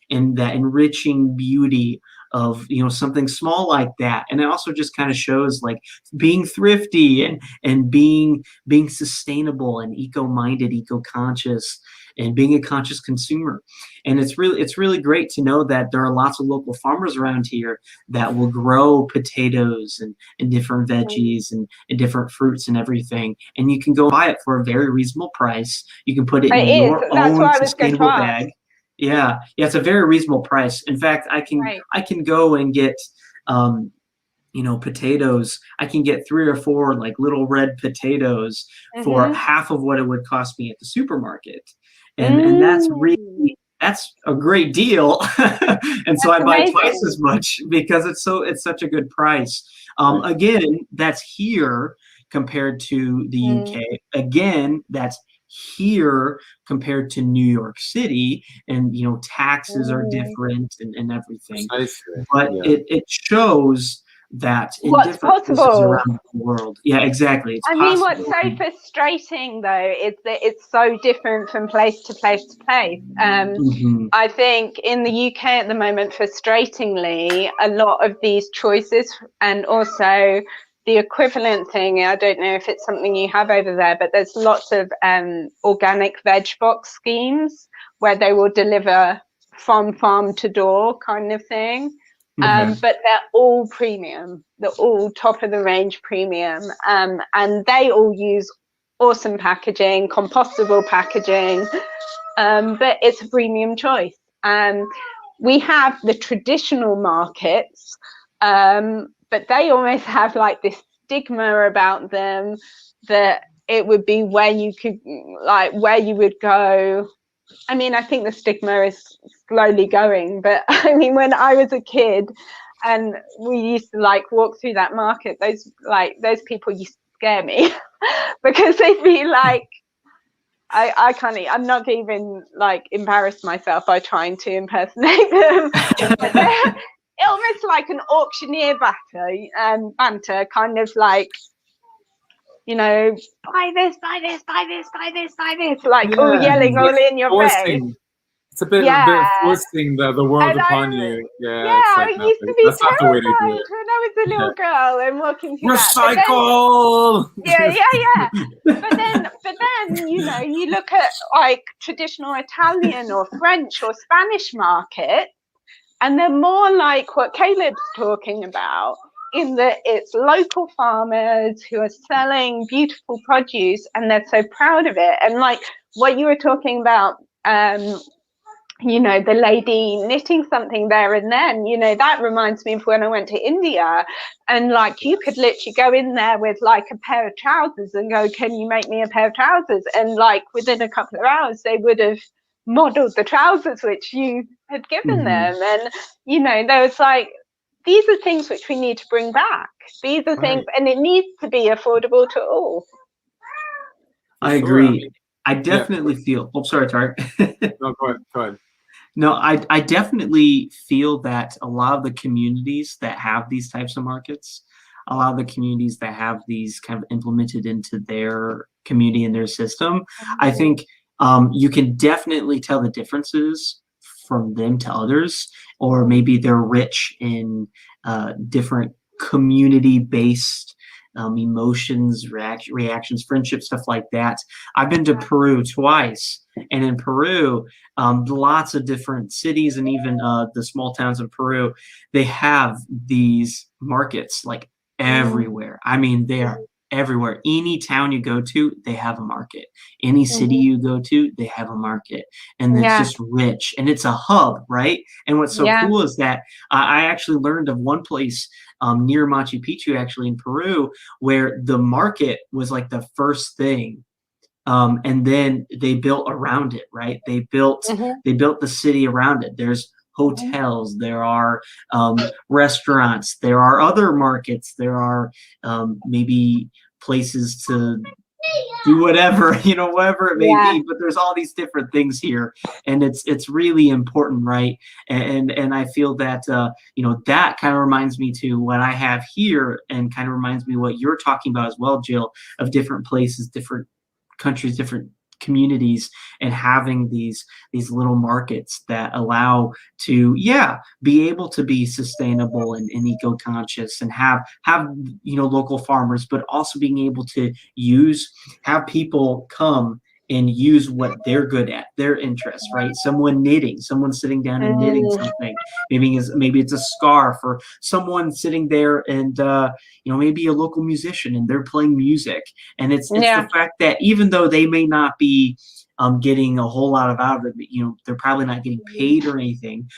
and that enriching beauty of, you know, something small like that. And it also just kind of shows like being thrifty and being sustainable and eco-minded, eco-conscious, and being a conscious consumer. And it's really great to know that there are lots of local farmers around here that will grow potatoes and different veggies and different fruits and everything. And you can go buy it for a very reasonable price. You can put it in your own sustainable bag. Yeah, it's a very reasonable price. In fact, I can go and get you know, potatoes. I can get 3 or 4 like little red potatoes for half of what it would cost me at the supermarket. And that's a great deal. And so I buy twice as much because it's such a good price. Again, that's here compared to the UK. Again, that's here compared to New York City, and you know, taxes are different and everything. But it shows that in different places around the world. Yeah, exactly. It's possible. mean, what's so frustrating though is that it's so different from place to place to place. I think in the UK at the moment, frustratingly, a lot of these choices and also the equivalent thing, I don't know if it's something you have over there, but there's lots of organic veg box schemes where they will deliver from farm to door kind of thing. But they're all premium. They're all top of the range premium. And they all use awesome packaging, compostable packaging. But it's a premium choice. We have the traditional markets, but they almost have like this stigma about them that it would be where you could, like, where you would go. I mean, I think the stigma is slowly going, but I mean, when I was a kid and we used to like walk through that market, those people used to scare me because they'd be like, I can't, I'm not even like embarrass myself by trying to impersonate them. But they're almost like an auctioneer banter, kind of like, you know, buy this, buy this, buy this, buy this, buy this, like all yelling all in your face. It's a bit forcing the world upon you. Yeah, I used to be terrified when I was a little girl and walking through Recycle! Yeah. But then, you know, you look at like traditional Italian or French or Spanish market, and they're more like what Caleb's talking about, in that it's local farmers who are selling beautiful produce and they're so proud of it. And like what you were talking about, you know, the lady knitting something there and then, you know, that reminds me of when I went to India, and like you could literally go in there with like a pair of trousers and go, can you make me a pair of trousers? And like within a couple of hours they would have modeled the trousers which you had given them. And you know, there was like, these are things which we need to bring back. These are things, and it needs to be affordable to all. I agree. I definitely feel. Oh, sorry, Tarik. No, go ahead. No, I definitely feel that a lot of the communities that have these types of markets, a lot of the communities that have these kind of implemented into their community and their system, I think you can definitely tell the differences from them to others, or maybe they're rich in different community-based emotions, reactions, friendships, stuff like that. I've been to Peru twice, and in Peru, lots of different cities and even the small towns of Peru, they have these markets like everywhere. I mean, they are everywhere. Any town you go to, they have a market. Any city you go to, they have a market. And it's just rich. And it's a hub, right? And what's so cool is that I actually learned of one place near Machu Picchu, actually in Peru, where the market was like the first thing and then they built around it, right? They built the city around it. There's hotels, there are restaurants, there are other markets, there are maybe places to do whatever, whatever it may be. But there's all these different things here, and it's really important, right? And I feel that that kind of reminds me to what I have here, and kind of reminds me what you're talking about as well, Jill, of different places, different countries, different communities, and having these little markets that allow to be able to be sustainable and eco-conscious, and have local farmers, but also being able to have people come and use what they're good at, their interests, right? Someone knitting, someone sitting down and knitting something. Maybe it's a scarf, or someone sitting there and maybe a local musician and they're playing music. And it's the fact that even though they may not be getting a whole lot out of it, they're probably not getting paid or anything,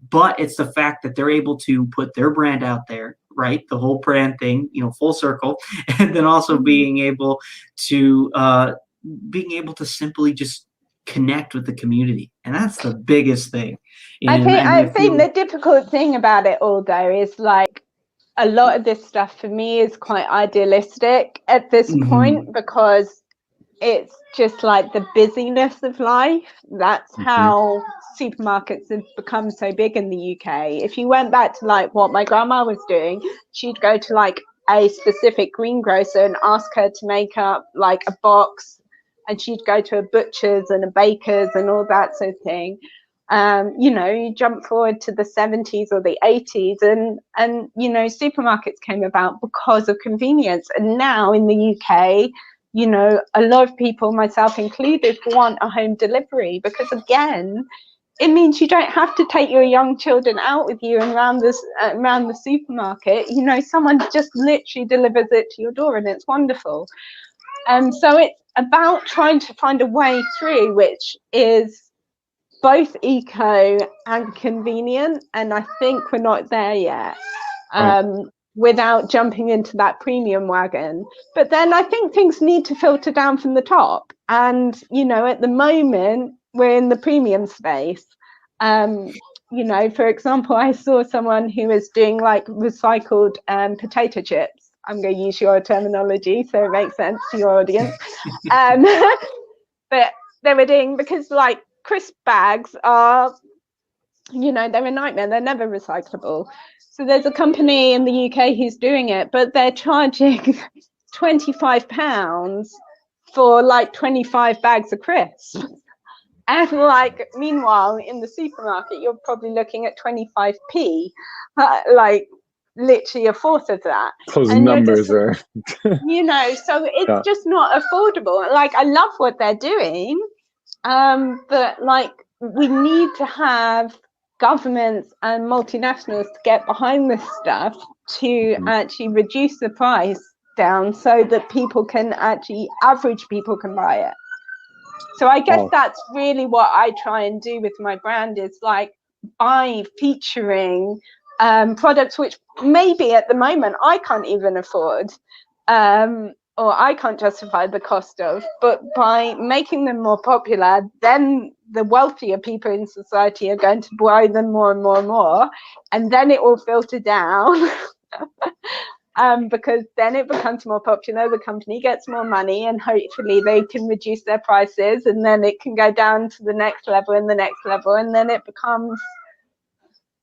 but it's the fact that they're able to put their brand out there, right? The whole brand thing, full circle, and then also being able to simply just connect with the community. And that's the biggest thing. I think the difficult thing about it all, though, is like a lot of this stuff for me is quite idealistic at this point, because it's just like the busyness of life. That's how supermarkets have become so big in the UK. If you went back to like what my grandma was doing, she'd go to like a specific greengrocer and ask her to make up like a box, and she'd go to a butcher's and a baker's and all that sort of thing. You jump forward to the 70s or the 80s, and supermarkets came about because of convenience. And now in the UK, a lot of people, myself included, want a home delivery, because again, it means you don't have to take your young children out with you and around the supermarket. Someone just literally delivers it to your door, and it's wonderful. So it's about trying to find a way through which is both eco and convenient, and I think we're not there yet. Without jumping into that premium wagon. But then I think things need to filter down from the top. And, at the moment, we're in the premium space. For example, I saw someone who was doing like recycled potato chips. I'm going to use your terminology so it makes sense to your audience. But they were doing, because like crisp bags are, they're a nightmare. They're never recyclable. So there's a company in the UK who's doing it, but they're charging £25 for like 25 bags of crisps. And like, meanwhile, in the supermarket, you're probably looking at 25p, like literally a fourth of that. Those numbers are, so it's just not affordable. Like, I love what they're doing, but like, we need to have governments and multinationals to get behind this stuff to actually reduce the price down, so that average people can buy it. So I guess that's really what I try and do with my brand, is like by featuring products which maybe at the moment I can't even afford, or I can't justify the cost of, but by making them more popular, then the wealthier people in society are going to buy them more and more and more, and then it will filter down. Because then it becomes more popular, the company gets more money, and hopefully they can reduce their prices, and then it can go down to the next level and the next level, and then it becomes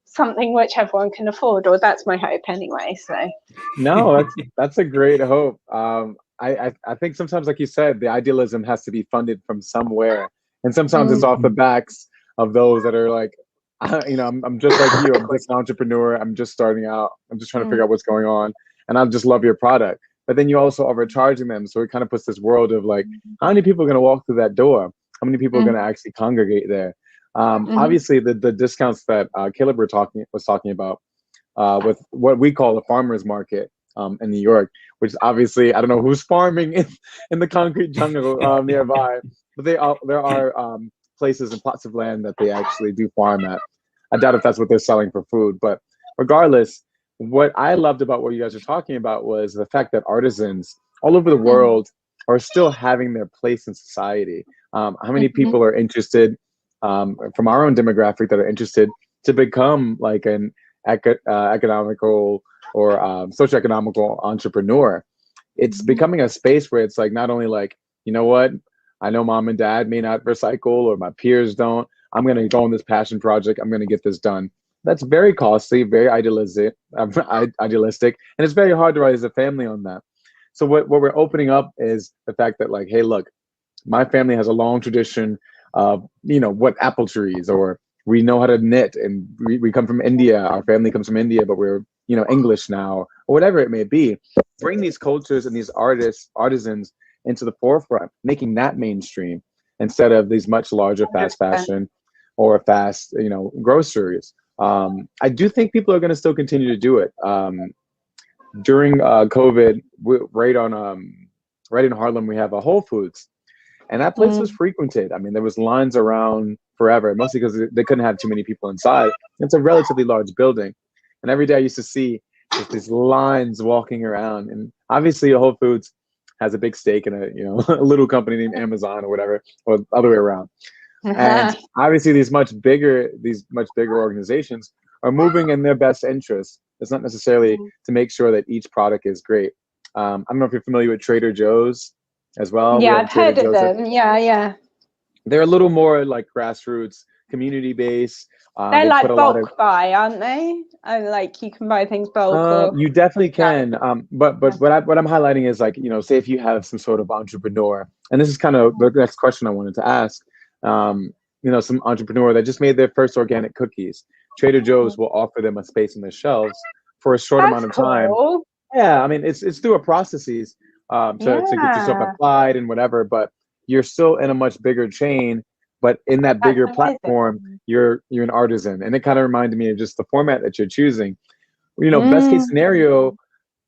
something which everyone can afford, or that's my hope anyway. So no, that's a great hope. I think sometimes, like you said, the idealism has to be funded from somewhere, and sometimes it's off the backs of those that are like, I'm just like you. I'm just an entrepreneur. I'm just starting out. I'm just trying to figure out what's going on, and I just love your product. But then you also overcharging them, so it kind of puts this world of like, how many people are going to walk through that door? How many people are going to actually congregate there? Obviously, the discounts that Caleb was talking about with what we call the farmers market in New York, which obviously I don't know who's farming in the concrete jungle nearby, but there are places and plots of land that they actually do farm at. I doubt if that's what they're selling for food, but regardless, what I loved about what you guys are talking about was the fact that artisans all over the world are still having their place in society. How many people are interested from our own demographic that are interested to become like an economical or socioeconomical entrepreneur? It's becoming a space where it's like not only like, you know what, I know mom and dad may not recycle or my peers don't. I'm going to go on this passion project. I'm going to get this done. That's very costly, very idealistic, and it's very hard to raise a family on that. So what we're opening up is the fact that like, hey, look, my family has a long tradition of, you know, what apple trees, or we know how to knit, and we come from India. Our family comes from India, but we're, you know, English now, or whatever it may be. Bring these cultures and these artisans into the forefront, making that mainstream instead of these much larger fast fashion or fast, you know, groceries. I do think people are going to still continue to do it. During COVID, right in Harlem, we have a Whole Foods, and that place was frequented. I mean, there was lines around forever, mostly because they couldn't have too many people inside. It's a relatively large building, and every day I used to see just these lines walking around. And obviously, a Whole Foods has a big stake in a, you know, a little company named Amazon or whatever, or the other way around. And obviously, these much bigger organizations are moving in their best interest. It's not necessarily to make sure that each product is great. I don't know if you're familiar with Trader Joe's as well. Yeah, I've heard of them. Yeah. They're a little more like grassroots, community based. They're like bulk buy, aren't they? And like you can buy things bulk. You definitely can. But what I'm highlighting is like, you know, say if you have some sort of entrepreneur, and this is kind of the next question I wanted to ask. You know, some entrepreneur that just made their first organic cookies. Trader Joe's will offer them a space on their shelves for a short amount of time. Cool. Yeah, I mean, it's through a processes to get yourself applied and whatever, but you're still in a much bigger chain. But in that bigger platform, you're an artisan, and it kind of reminded me of just the format that you're choosing. You know, best case scenario,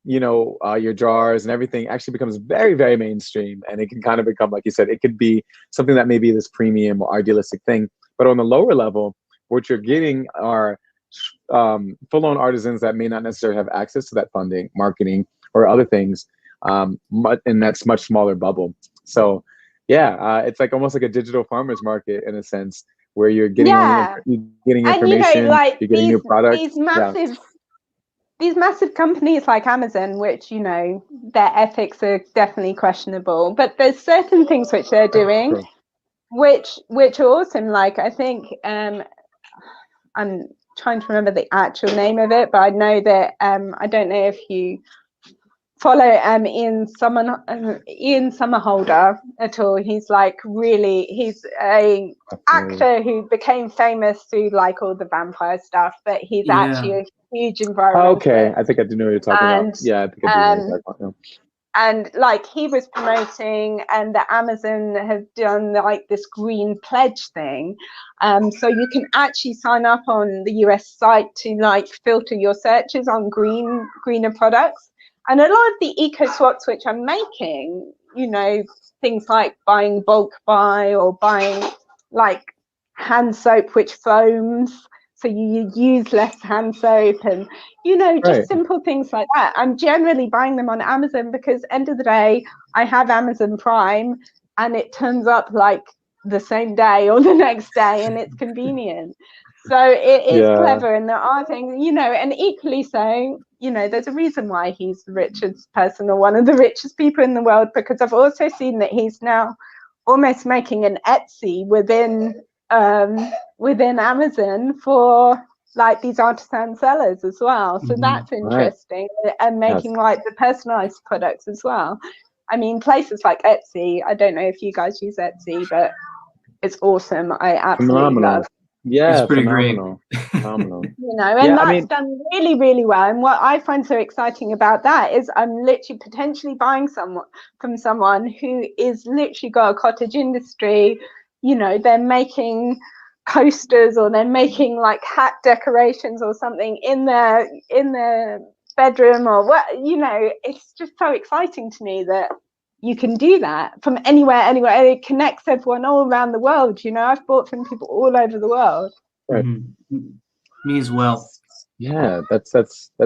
you know, your jars and everything actually becomes very, very mainstream, and it can kind of become, like you said, it could be something that may be this premium or idealistic thing. But on the lower level, what you're getting are full-on artisans that may not necessarily have access to that funding, marketing, or other things, in that much smaller bubble. So, yeah, it's like almost like a digital farmers market in a sense, where you're getting getting information, and, you know, like you're getting new products. These massive companies like Amazon, which, you know, their ethics are definitely questionable, but there's certain things which they're doing, which are awesome. Like I think I'm trying to remember the actual name of it, but I know that I don't know if you follow Ian Somerhalder at all. He's like he's a actor who became famous through like all the vampire stuff, but he's actually a huge environmentalist. Okay, I think I do know what you're talking about. Yeah, I think I do know what you're talking about. And like he was promoting, and the Amazon have done like this green pledge thing. So you can actually sign up on the US site to like filter your searches on greener products. And a lot of the eco swaps which I'm making, you know, things like buying bulk buy or buying like hand soap which foams, so you use less hand soap, and, you know, just simple things like that. I'm generally buying them on Amazon because end of the day, I have Amazon Prime and it turns up like the same day or the next day, and it's convenient. So it is clever, and there are things, you know, and equally so, you know, there's a reason why he's the richest person or one of the richest people in the world, because I've also seen that he's now almost making an Etsy within Amazon for like these artisan sellers as well. So that's interesting, and making like the personalized products as well. I mean, places like Etsy, I don't know if you guys use Etsy, but it's awesome. I absolutely love. Yeah, it's pretty phenomenal. You know, and that's done really, really well. And what I find so exciting about that is I'm literally potentially buying from someone who is literally got a cottage industry. You know, they're making coasters, or they're making like hat decorations or something in their bedroom, or what, you know. It's just so exciting to me that you can do that from anywhere. It connects everyone all around the world. You know, I've bought from people all over the world. Me as well. Yeah, that's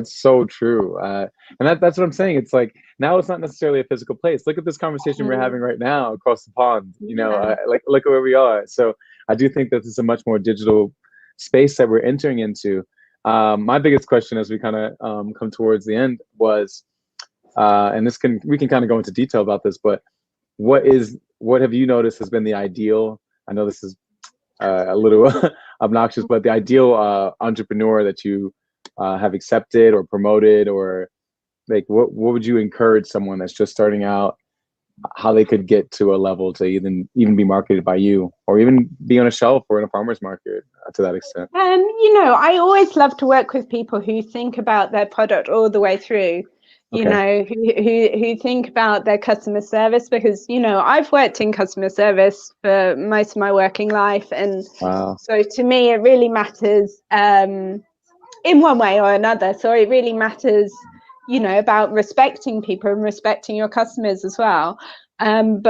so true. And that's what I'm saying. It's like now it's not necessarily a physical place. Look at this conversation we're Mm, having right now across the pond. yeah. Like look at where we are. So I do think that this is a much more digital space that we're entering into. My biggest question as we kind of come towards the end was, and we can kind of go into detail about this, but what have you noticed has been the ideal? I know this is a little obnoxious, but the ideal entrepreneur that you have accepted or promoted, or like what would you encourage someone that's just starting out, how they could get to a level to even be marketed by you, or even be on a shelf or in a farmer's market to that extent? I always love to work with people who think about their product all the way through, Okay. who think about their customer service, because, I've worked in customer service for most of my working life. And Wow. so to me, it really matters in one way or another. So it really matters, about respecting people and respecting your customers as well. And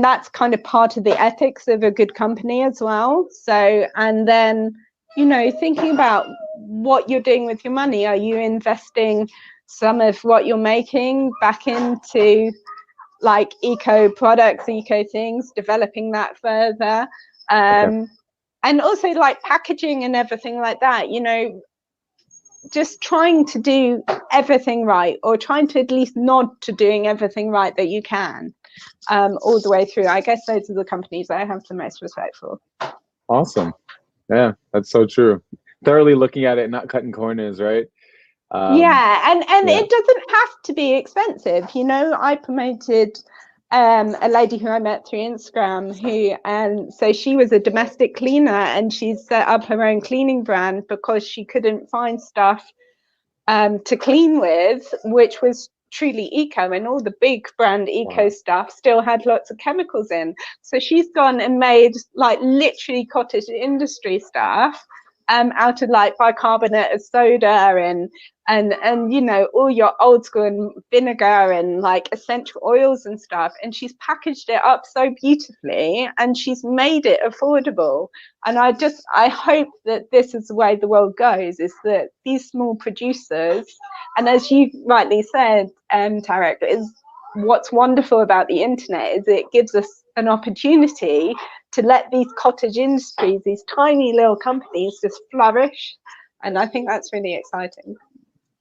that's kind of part of the ethics of a good company as well. So, and then, thinking about what you're doing with your money. Are you investing some of what you're making back into like eco products, eco things, developing that further? Okay. And also like packaging and everything like that, just trying to do everything right, or trying to at least nod to doing everything right that you can, all the way through. I guess those are the companies I have the most respect for. Awesome. Yeah, that's so true. Thoroughly looking at it, not cutting corners, right? Yeah, and Yeah. it doesn't have to be expensive. I promoted a lady who I met through Instagram, who so she was a domestic cleaner, and she's set up her own cleaning brand because she couldn't find stuff to clean with, which was truly eco, and all the big brand eco Wow. stuff still had lots of chemicals in. So she's gone and made like literally cottage industry stuff out of like bicarbonate of soda and all your old school vinegar and like essential oils and stuff, and she's packaged it up so beautifully and she's made it affordable. And I hope that this is the way the world goes, is that these small producers, and as you rightly said, Tarik, is what's wonderful about the internet is it gives us an opportunity to let these cottage industries, these tiny little companies, just flourish. And I think that's really exciting.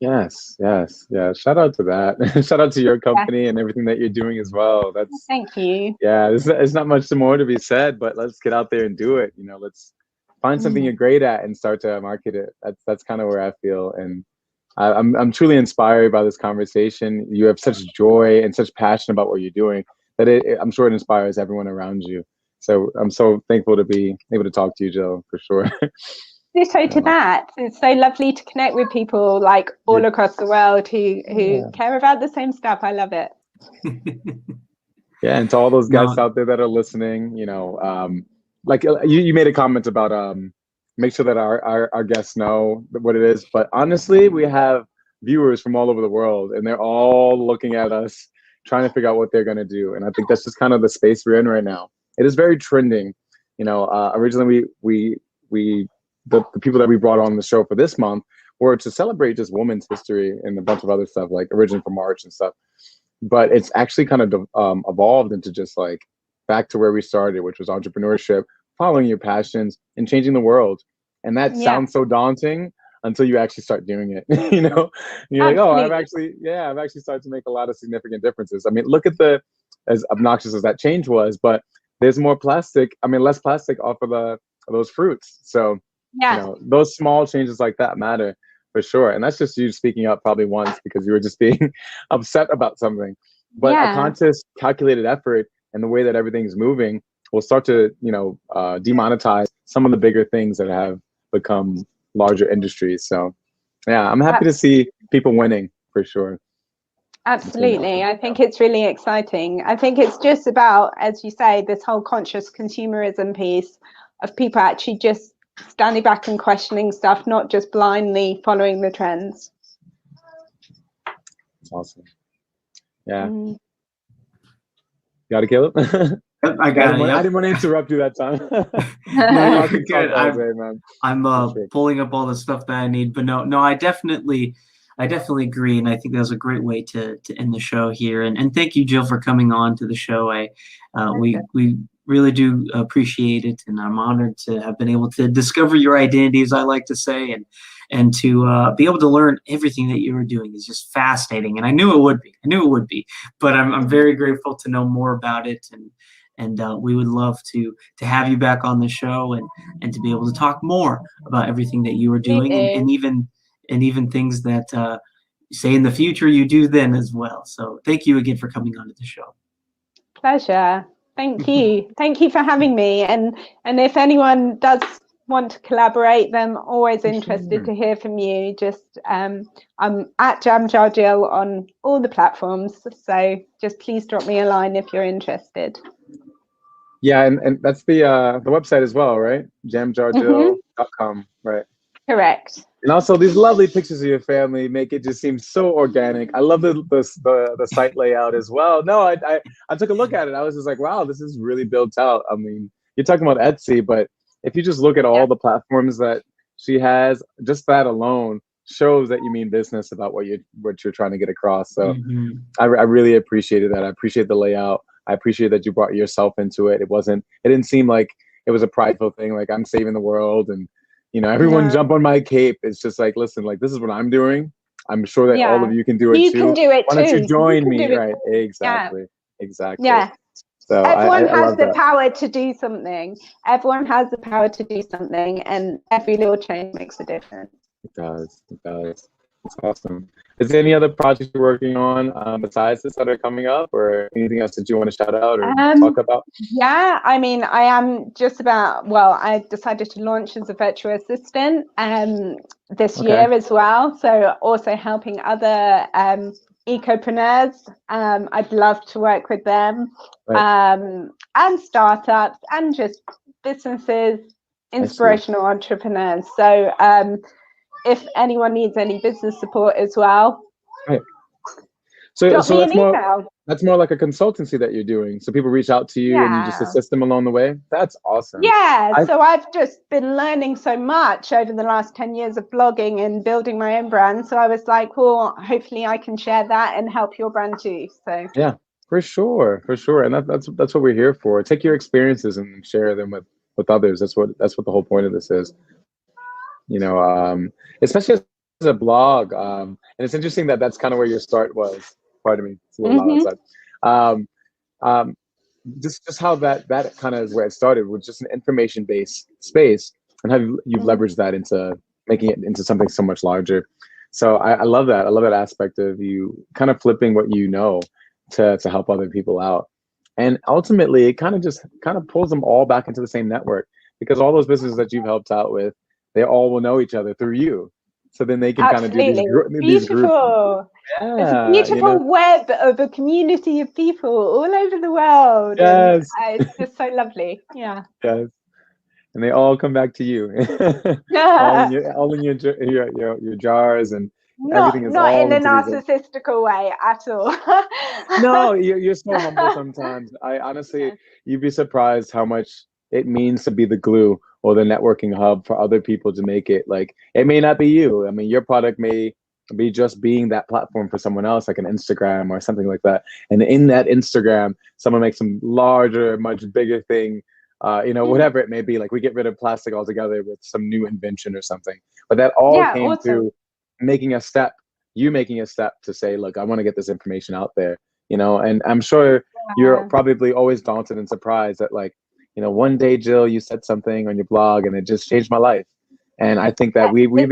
Yes, yes, yeah. Shout out to that. Shout out to your company and everything that you're doing as well. That's Thank you. Yeah. There's not much more to be said, but let's get out there and do it. Let's find something you're great at and start to market it. That's kind of where I feel, and I'm truly inspired by this conversation. You have such joy and such passion about what you're doing that I'm sure it inspires everyone around you. So I'm so thankful to be able to talk to you, Jill, for sure. Ditto to that. It's so lovely to connect with people like all across the world who care about the same stuff. I love it. Yeah, and to all those guests No, out there that are listening, like you made a comment about make sure that our guests know what it is. But honestly, we have viewers from all over the world, and they're all looking at us, trying to figure out what they're gonna do. And I think that's just kind of the space we're in right now. It is very trending. Originally the people that we brought on the show for this month were to celebrate just women's history and a bunch of other stuff like Origin for March and stuff. But it's actually kind of evolved into just like back to where we started, which was entrepreneurship, following your passions and changing the world. And that sounds so daunting until you actually start doing it. You're like, oh, I've actually started to make a lot of significant differences. I mean, look at as obnoxious as that change was, but there's less plastic off of those fruits. So those small changes like that matter for sure. And that's just you speaking up probably once because you were just being upset about something. But a conscious, calculated effort and the way that everything's moving will start to, demonetize some of the bigger things that have become larger industries. So yeah, I'm happy to see people winning for sure. Absolutely. I think it's really exciting. I think it's just about, as you say, this whole conscious consumerism piece of people actually just standing back and questioning stuff, not just blindly following the trends. That's awesome. Yeah. Got it, Caleb? Yep, I got it. I Yep. didn't want to interrupt you that time. No, I you're can talk good. all day, man. I'm Sure. pulling up all the stuff that I need, but no, I definitely agree, and I think that was a great way to end the show here. And thank you, Jill, for coming on to the show. We really do appreciate it, and I'm honored to have been able to discover your identity, as I like to say, and to be able to learn everything that you were doing is just fascinating. And I knew it would be, but I'm very grateful to know more about it, and we would love to have you back on the show and to be able to talk more about everything that you were doing, and even things that say in the future you do then as well. So thank you again for coming on to the show. Pleasure. Thank you. Thank you for having me. And if anyone does want to collaborate, then I'm always interested to hear from you. Just I'm at JarJamGill on all the platforms. So just please drop me a line if you're interested. Yeah, and that's the website as well, right? JamJarJill.com, right? Correct. And also these lovely pictures of your family make it just seem so organic. I love the site layout as well. No, I took a look at it. I was just like, wow, this is really built out. I mean, you're talking about Etsy, but if you just look at all the platforms that she has, just that alone shows that you mean business about what you're trying to get across. So I really appreciated that. I appreciate the layout. I appreciate that you brought yourself into it. It didn't seem like it was a prideful thing, like I'm saving the world and everyone jump on my cape. It's just like, listen, like this is what I'm doing. I'm sure that all of you can do it too. You can do it too. Why don't you join me? Right. Exactly. Exactly. Yeah. So everyone has love the that. power to do something. Everyone has the power to do something, and every little change makes a difference. It does. It does. It's awesome. Is there any other projects you're working on besides this that are coming up, or anything else that you want to shout out or talk about? Yeah, I mean, I am just about, I decided to launch as a virtual assistant this year as well. So also helping other ecopreneurs. I'd love to work with them, and startups and just businesses, inspirational entrepreneurs. So if anyone needs any business support as well, so drop me an email. That's more like a consultancy that you're doing. So people reach out to you and you just assist them along the way. That's awesome. Yeah. So I've just been learning so much over the last 10 years of blogging and building my own brand. So I was like, well, hopefully I can share that and help your brand too. So yeah, for sure. And that's what we're here for. Take your experiences and share them with others. That's what the whole point of this is. Especially as a blog. And it's interesting that that's kind of where your start was. Pardon me, it's a little loud outside. Just how that kind of is where it started, with just an information-based space, and how you've leveraged that into making it into something so much larger. So I love that. I love that aspect of you kind of flipping what you know to help other people out. And ultimately, it kind of pulls them all back into the same network, because all those businesses that you've helped out with, they all will know each other through you. So then they can kind of do these groups. Yeah, it's a beautiful web of a community of people all over the world. Yes. And it's just so lovely. Yeah. Yes. And they all come back to you. all in your jars, and everything is not all in a narcissistical way at all. No, you're so humble sometimes. I honestly, you'd be surprised how much it means to be the glue or the networking hub for other people to make it. Like, it may not be you. I mean, your product may be just being that platform for someone else, like an Instagram or something like that. And in that Instagram, someone makes some larger, much bigger thing, whatever it may be. Like, we get rid of plastic altogether with some new invention or something. But that all came through making a step to say, look, I want to get this information out there, and I'm sure you're probably always daunted and surprised that, like, one day, Jill, you said something on your blog and it just changed my life. And I think that we've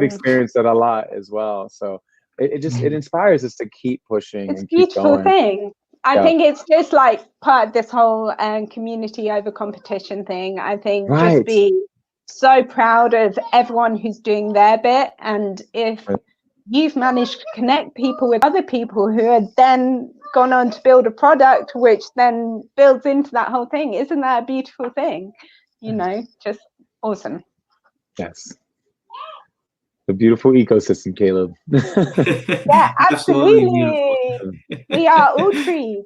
experienced that a lot as well. So it inspires us to keep pushing. It's and a beautiful thing. I think it's just like part of this whole community over competition thing. I think just be so proud of everyone who's doing their bit. And if you've managed to connect people with other people who had then gone on to build a product, which then builds into that whole thing, isn't that a beautiful thing? Just awesome. Yes. The beautiful ecosystem, Caleb. Yeah, absolutely. We are all trees.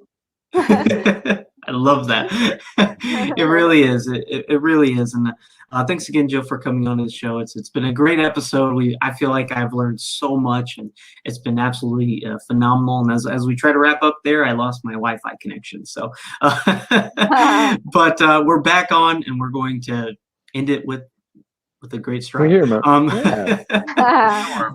I love that. It really is. It really is. And thanks again, Jill, for coming on to the show. It's been a great episode. I feel like I've learned so much, and it's been absolutely phenomenal. And as we try to wrap up there, I lost my Wi-Fi connection. So, but we're back on, and we're going to end it with a great strike. We're here, man.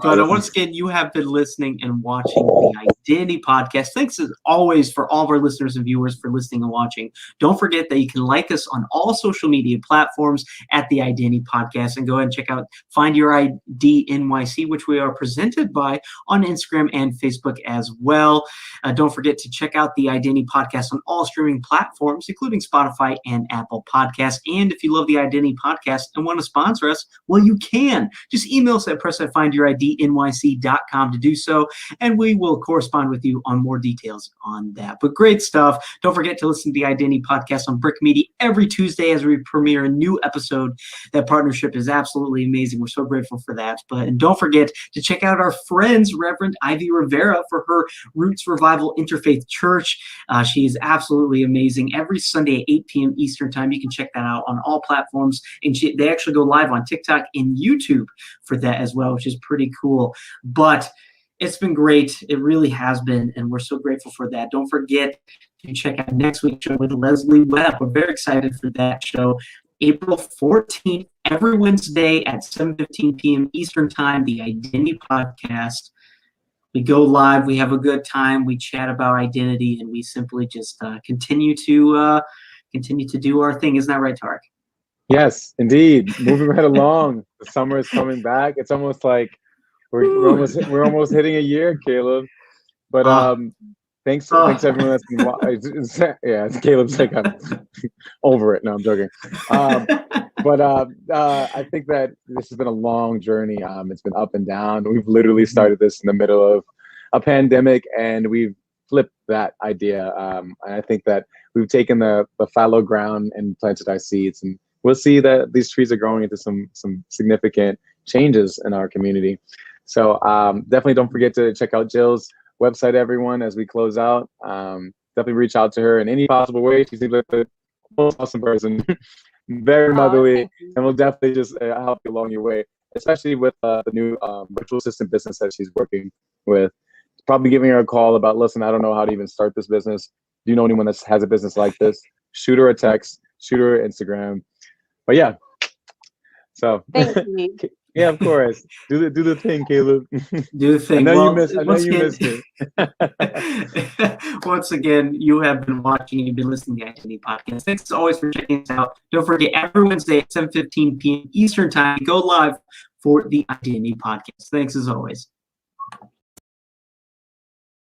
But once again, you have been listening and watching the Identity Podcast. Thanks as always for all of our listeners and viewers for listening and watching. Don't forget that you can like us on all social media platforms at the Identity Podcast, and go ahead and check out Find Your ID NYC, which we are presented by on Instagram and Facebook as well. Don't forget to check out the Identity Podcast on all streaming platforms, including Spotify and Apple Podcasts. And if you love the Identity Podcast and want to sponsor us, well, you can. Just email us at press@findyouridnyc.com to do so, and we will correspond with you on more details on that. But great stuff. Don't forget to listen to the Identity Podcast on Brick Media every Tuesday as we premiere a new episode. That partnership is absolutely amazing. We're so grateful for that. And don't forget to check out our friends, Reverend Ivy Rivera, for her Roots Revival Interfaith Church. She is absolutely amazing. Every Sunday at 8 p.m. Eastern Time. You can check that out on all platforms. And they actually go live on TikTok and YouTube for that as well, which is pretty cool. But it's been great. It really has been, and we're so grateful for that. Don't forget to check out next week's show with Leslie Webb. We're very excited for that show. April 14th, every Wednesday at 7:15 p.m. Eastern Time, the Identity Podcast. We go live. We have a good time. We chat about identity, and we simply just continue to do our thing. Isn't that right, Tarik? Yes, indeed. Moving right along. The summer is coming back. It's almost like we're almost hitting a year, Caleb. But thanks everyone that's been watching. Yeah, Caleb's like, I'm over it. No, I'm joking. But I think that this has been a long journey. It's been up and down. We've literally started this in the middle of a pandemic, and we've flipped that idea. And I think that we've taken the fallow ground and planted our seeds, and we'll see that these trees are growing into some significant changes in our community. So definitely don't forget to check out Jill's website, everyone, as we close out. Definitely reach out to her in any possible way. She seems like the most awesome person, very motherly, and we'll definitely just help you along your way, especially with the new virtual assistant business that she's working with. Probably giving her a call about, listen, I don't know how to even start this business. Do you know anyone that has a business like this? Shoot her a text, shoot her an Instagram. But yeah, so thank you. Yeah, of course. Do the thing, Caleb. Do the thing. I know you missed me. Once again, you have been watching and you've been listening to the Identity Podcast. Thanks as always for checking us out. Don't forget, every Wednesday at 7:15 p.m. Eastern Time, go live for the Identity Podcast. Thanks as always.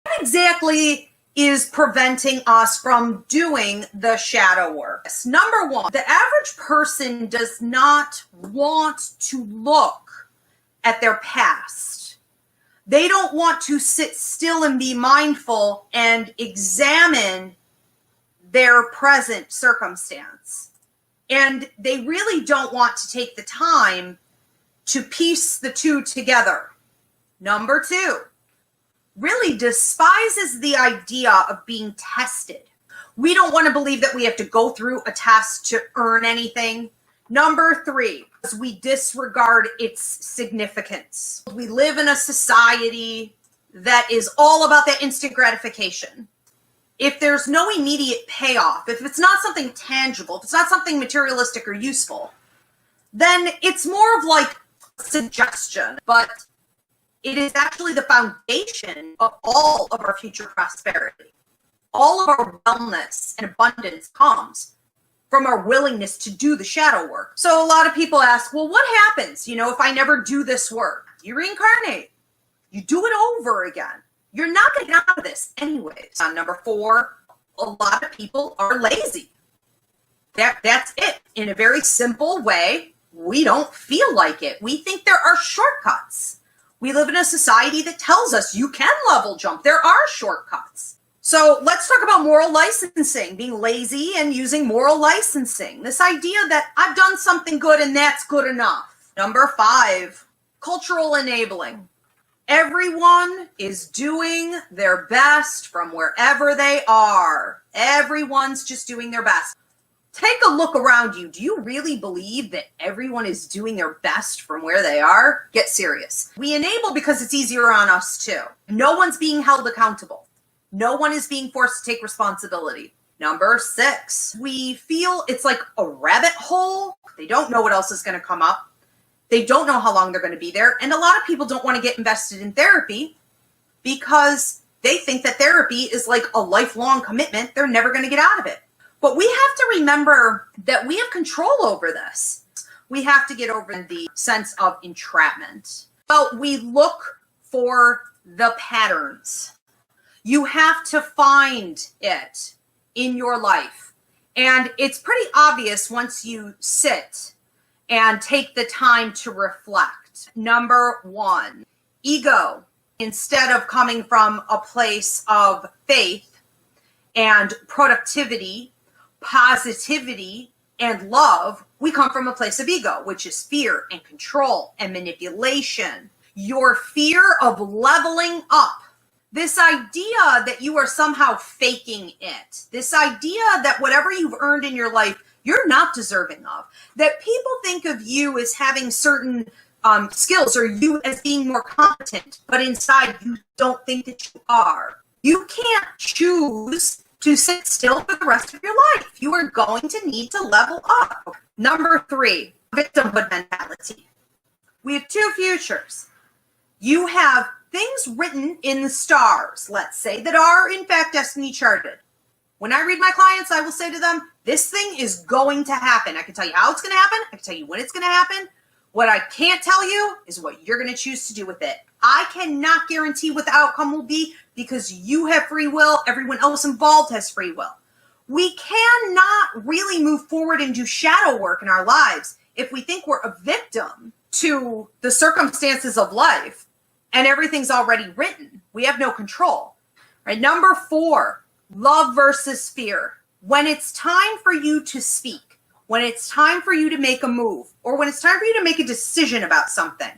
What exactly is preventing us from doing the shadow work? Number one, the average person does not want to look at their past. They don't want to sit still and be mindful and examine their present circumstance. And they really don't want to take the time to piece the two together. Number two, really despises the idea of being tested. We don't want to believe that we have to go through a test to earn anything. Number three, we disregard its significance. We live in a society that is all about that instant gratification. If there's no immediate payoff, if it's not something tangible, if it's not something materialistic or useful, then it's more of like a suggestion, but it is actually the foundation of all of our future prosperity. All of our wellness and abundance comes from our willingness to do the shadow work. So a lot of people ask, well, what happens, if I never do this work? You reincarnate. You do it over again. You're not going to get out of this anyways. Number four, a lot of people are lazy. That's it. In a very simple way, we don't feel like it. We think there are shortcuts. We live in a society that tells us you can level jump. There are shortcuts. So let's talk about moral licensing, being lazy and using moral licensing. This idea that I've done something good and that's good enough. Number five, cultural enabling. Everyone is doing their best from wherever they are. Everyone's just doing their best. Take a look around you. Do you really believe that everyone is doing their best from where they are? Get serious. We enable because it's easier on us too. No one's being held accountable. No one is being forced to take responsibility. Number 6, we feel it's like a rabbit hole. They don't know what else is going to come up. They don't know how long they're going to be there. And a lot of people don't want to get invested in therapy because they think that therapy is like a lifelong commitment. They're never going to get out of it. But we have to remember that we have control over this. We have to get over the sense of entrapment. Well, we look for the patterns. You have to find it in your life. And it's pretty obvious once you sit and take the time to reflect. Number 1, ego. Instead of coming from a place of faith and productivity, positivity, and love, we come from a place of ego, which is fear and control and manipulation. Your fear of leveling up. This idea that you are somehow faking it. This idea that whatever you've earned in your life, you're not deserving of. That people think of you as having certain skills or you as being more competent, but inside you don't think that you are. You can't choose to sit still for the rest of your life. You are going to need to level up. Number 3, victimhood mentality. We have 2 futures. You have things written in the stars, let's say, that are in fact destiny charted. When I read my clients, I will say to them, this thing is going to happen. I can tell you how it's going to happen. I can tell you when it's going to happen. What I can't tell you is what you're going to choose to do with it. I cannot guarantee what the outcome will be because you have free will. Everyone else involved has free will. We cannot really move forward and do shadow work in our lives if we think we're a victim to the circumstances of life and everything's already written. We have no control. Right? Number 4, love versus fear. When it's time for you to speak, when it's time for you to make a move, or when it's time for you to make a decision about something,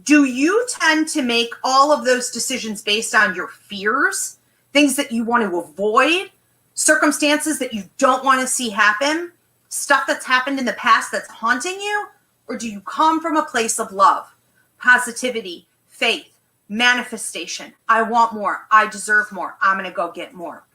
do you tend to make all of those decisions based on your fears, things that you want to avoid, circumstances that you don't want to see happen, stuff that's happened in the past that's haunting you? Or do you come from a place of love, positivity, faith, manifestation? I want more. I deserve more. I'm going to go get more.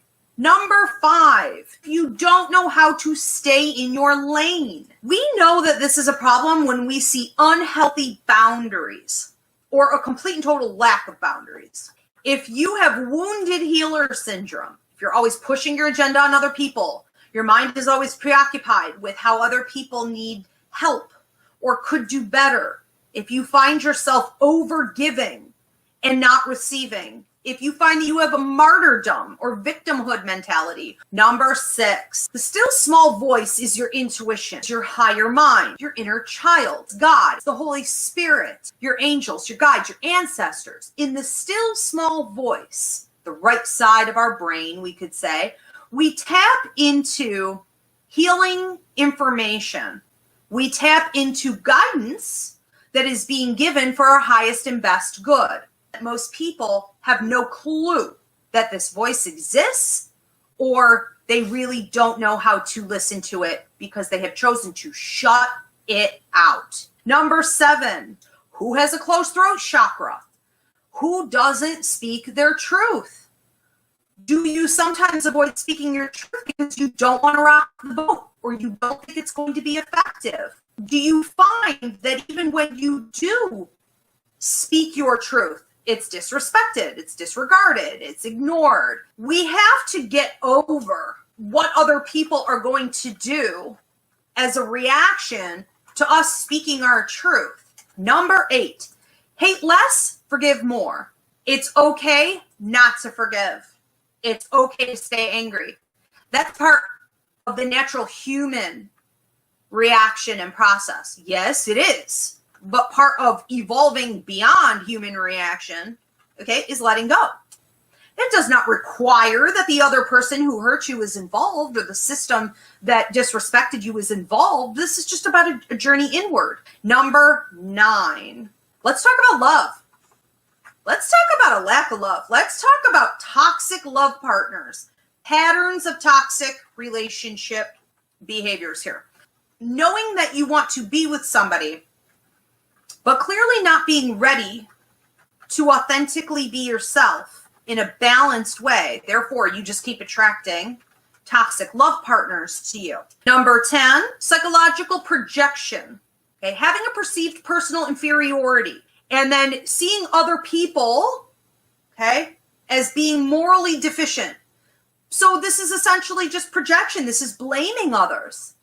Number 5, you don't know how to stay in your lane. We know that this is a problem when we see unhealthy boundaries or a complete and total lack of boundaries. If you have wounded healer syndrome, if you're always pushing your agenda on other people, your mind is always preoccupied with how other people need help or could do better, if you find yourself over-giving and not receiving, if you find that you have a martyrdom or victimhood mentality. Number 6, the still small voice is your intuition, your higher mind, your inner child, God, the Holy Spirit, your angels, your guides, your ancestors. In the still small voice, the right side of our brain, we could say, we tap into healing information. We tap into guidance that is being given for our highest and best good. Most people have no clue that this voice exists, or they really don't know how to listen to it because they have chosen to shut it out. Number 7, who has a closed throat chakra? Who doesn't speak their truth? Do you sometimes avoid speaking your truth because you don't want to rock the boat or you don't think it's going to be effective? Do you find that even when you do speak your truth, it's disrespected, it's disregarded, it's ignored? We have to get over what other people are going to do as a reaction to us speaking our truth. Number 8, hate less, forgive more. It's okay not to forgive. It's okay to stay angry. That's part of the natural human reaction and process. Yes, it is. But part of evolving beyond human reaction, okay, is letting go. It does not require that the other person who hurt you is involved or the system that disrespected you is involved. This is just about a journey inward. Number 9, let's talk about love. Let's talk about a lack of love. Let's talk about toxic love partners, patterns of toxic relationship behaviors here. Knowing that you want to be with somebody, but clearly not being ready to authentically be yourself in a balanced way. Therefore, you just keep attracting toxic love partners to you. Number 10, psychological projection. Okay, having a perceived personal inferiority and then seeing other people, okay, as being morally deficient. So this is essentially just projection. This is blaming others.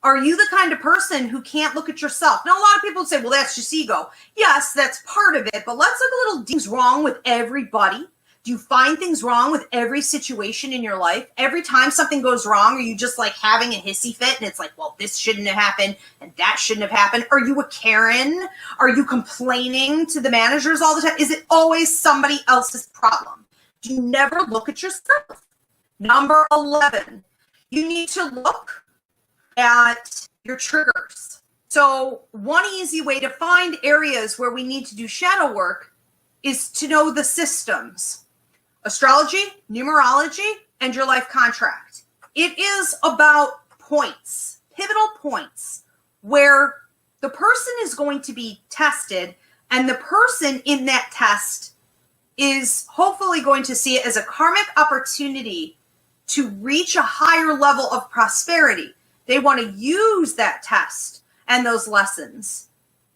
Are you the kind of person who can't look at yourself? Now, a lot of people say, well, that's just ego. Yes, that's part of it, but let's look a little things wrong with everybody. Do you find things wrong with every situation in your life? Every time something goes wrong, are you just like having a hissy fit and it's like, well, this shouldn't have happened and that shouldn't have happened? Are you a Karen? Are you complaining to the managers all the time? Is it always somebody else's problem? Do you never look at yourself? Number 11, you need to look at your triggers. So one easy way to find areas where we need to do shadow work is to know the systems: astrology, numerology, and your life contract. It is about points, pivotal points, where the person is going to be tested, and the person in that test is hopefully going to see it as a karmic opportunity to reach a higher level of prosperity. They want to use that test and those lessons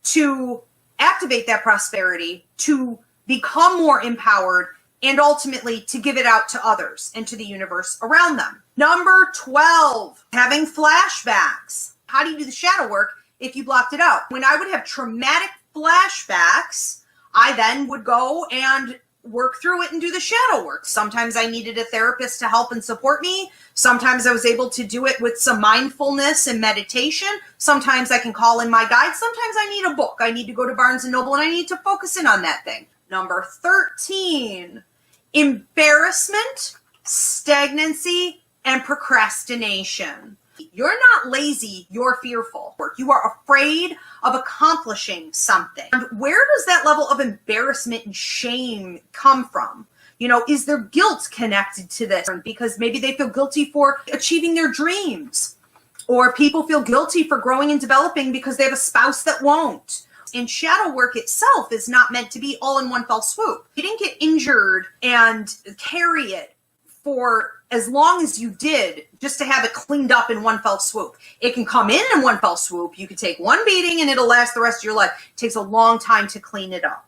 to activate that prosperity, to become more empowered, and ultimately to give it out to others and to the universe around them. Number 12, having flashbacks. How do you do the shadow work if you blocked it out? When I would have traumatic flashbacks, I then would go and work through it and do the shadow work. Sometimes I needed a therapist to help and support me. Sometimes I was able to do it with some mindfulness and meditation. Sometimes I can call in my guide. Sometimes I need a book. I need to go to Barnes & Noble and I need to focus in on that thing. Number 13, embarrassment, stagnancy, and procrastination. You're not lazy, you're fearful. You are afraid of accomplishing something. And where does that level of embarrassment and shame come from? You know, is there guilt connected to this? Because maybe they feel guilty for achieving their dreams. Or people feel guilty for growing and developing because they have a spouse that won't. And shadow work itself is not meant to be all in one fell swoop. You didn't get injured and carry it for as long as you did just to have it cleaned up in one fell swoop. It can come in one fell swoop. You could take one beating and it'll last the rest of your life. It takes a long time to clean it up.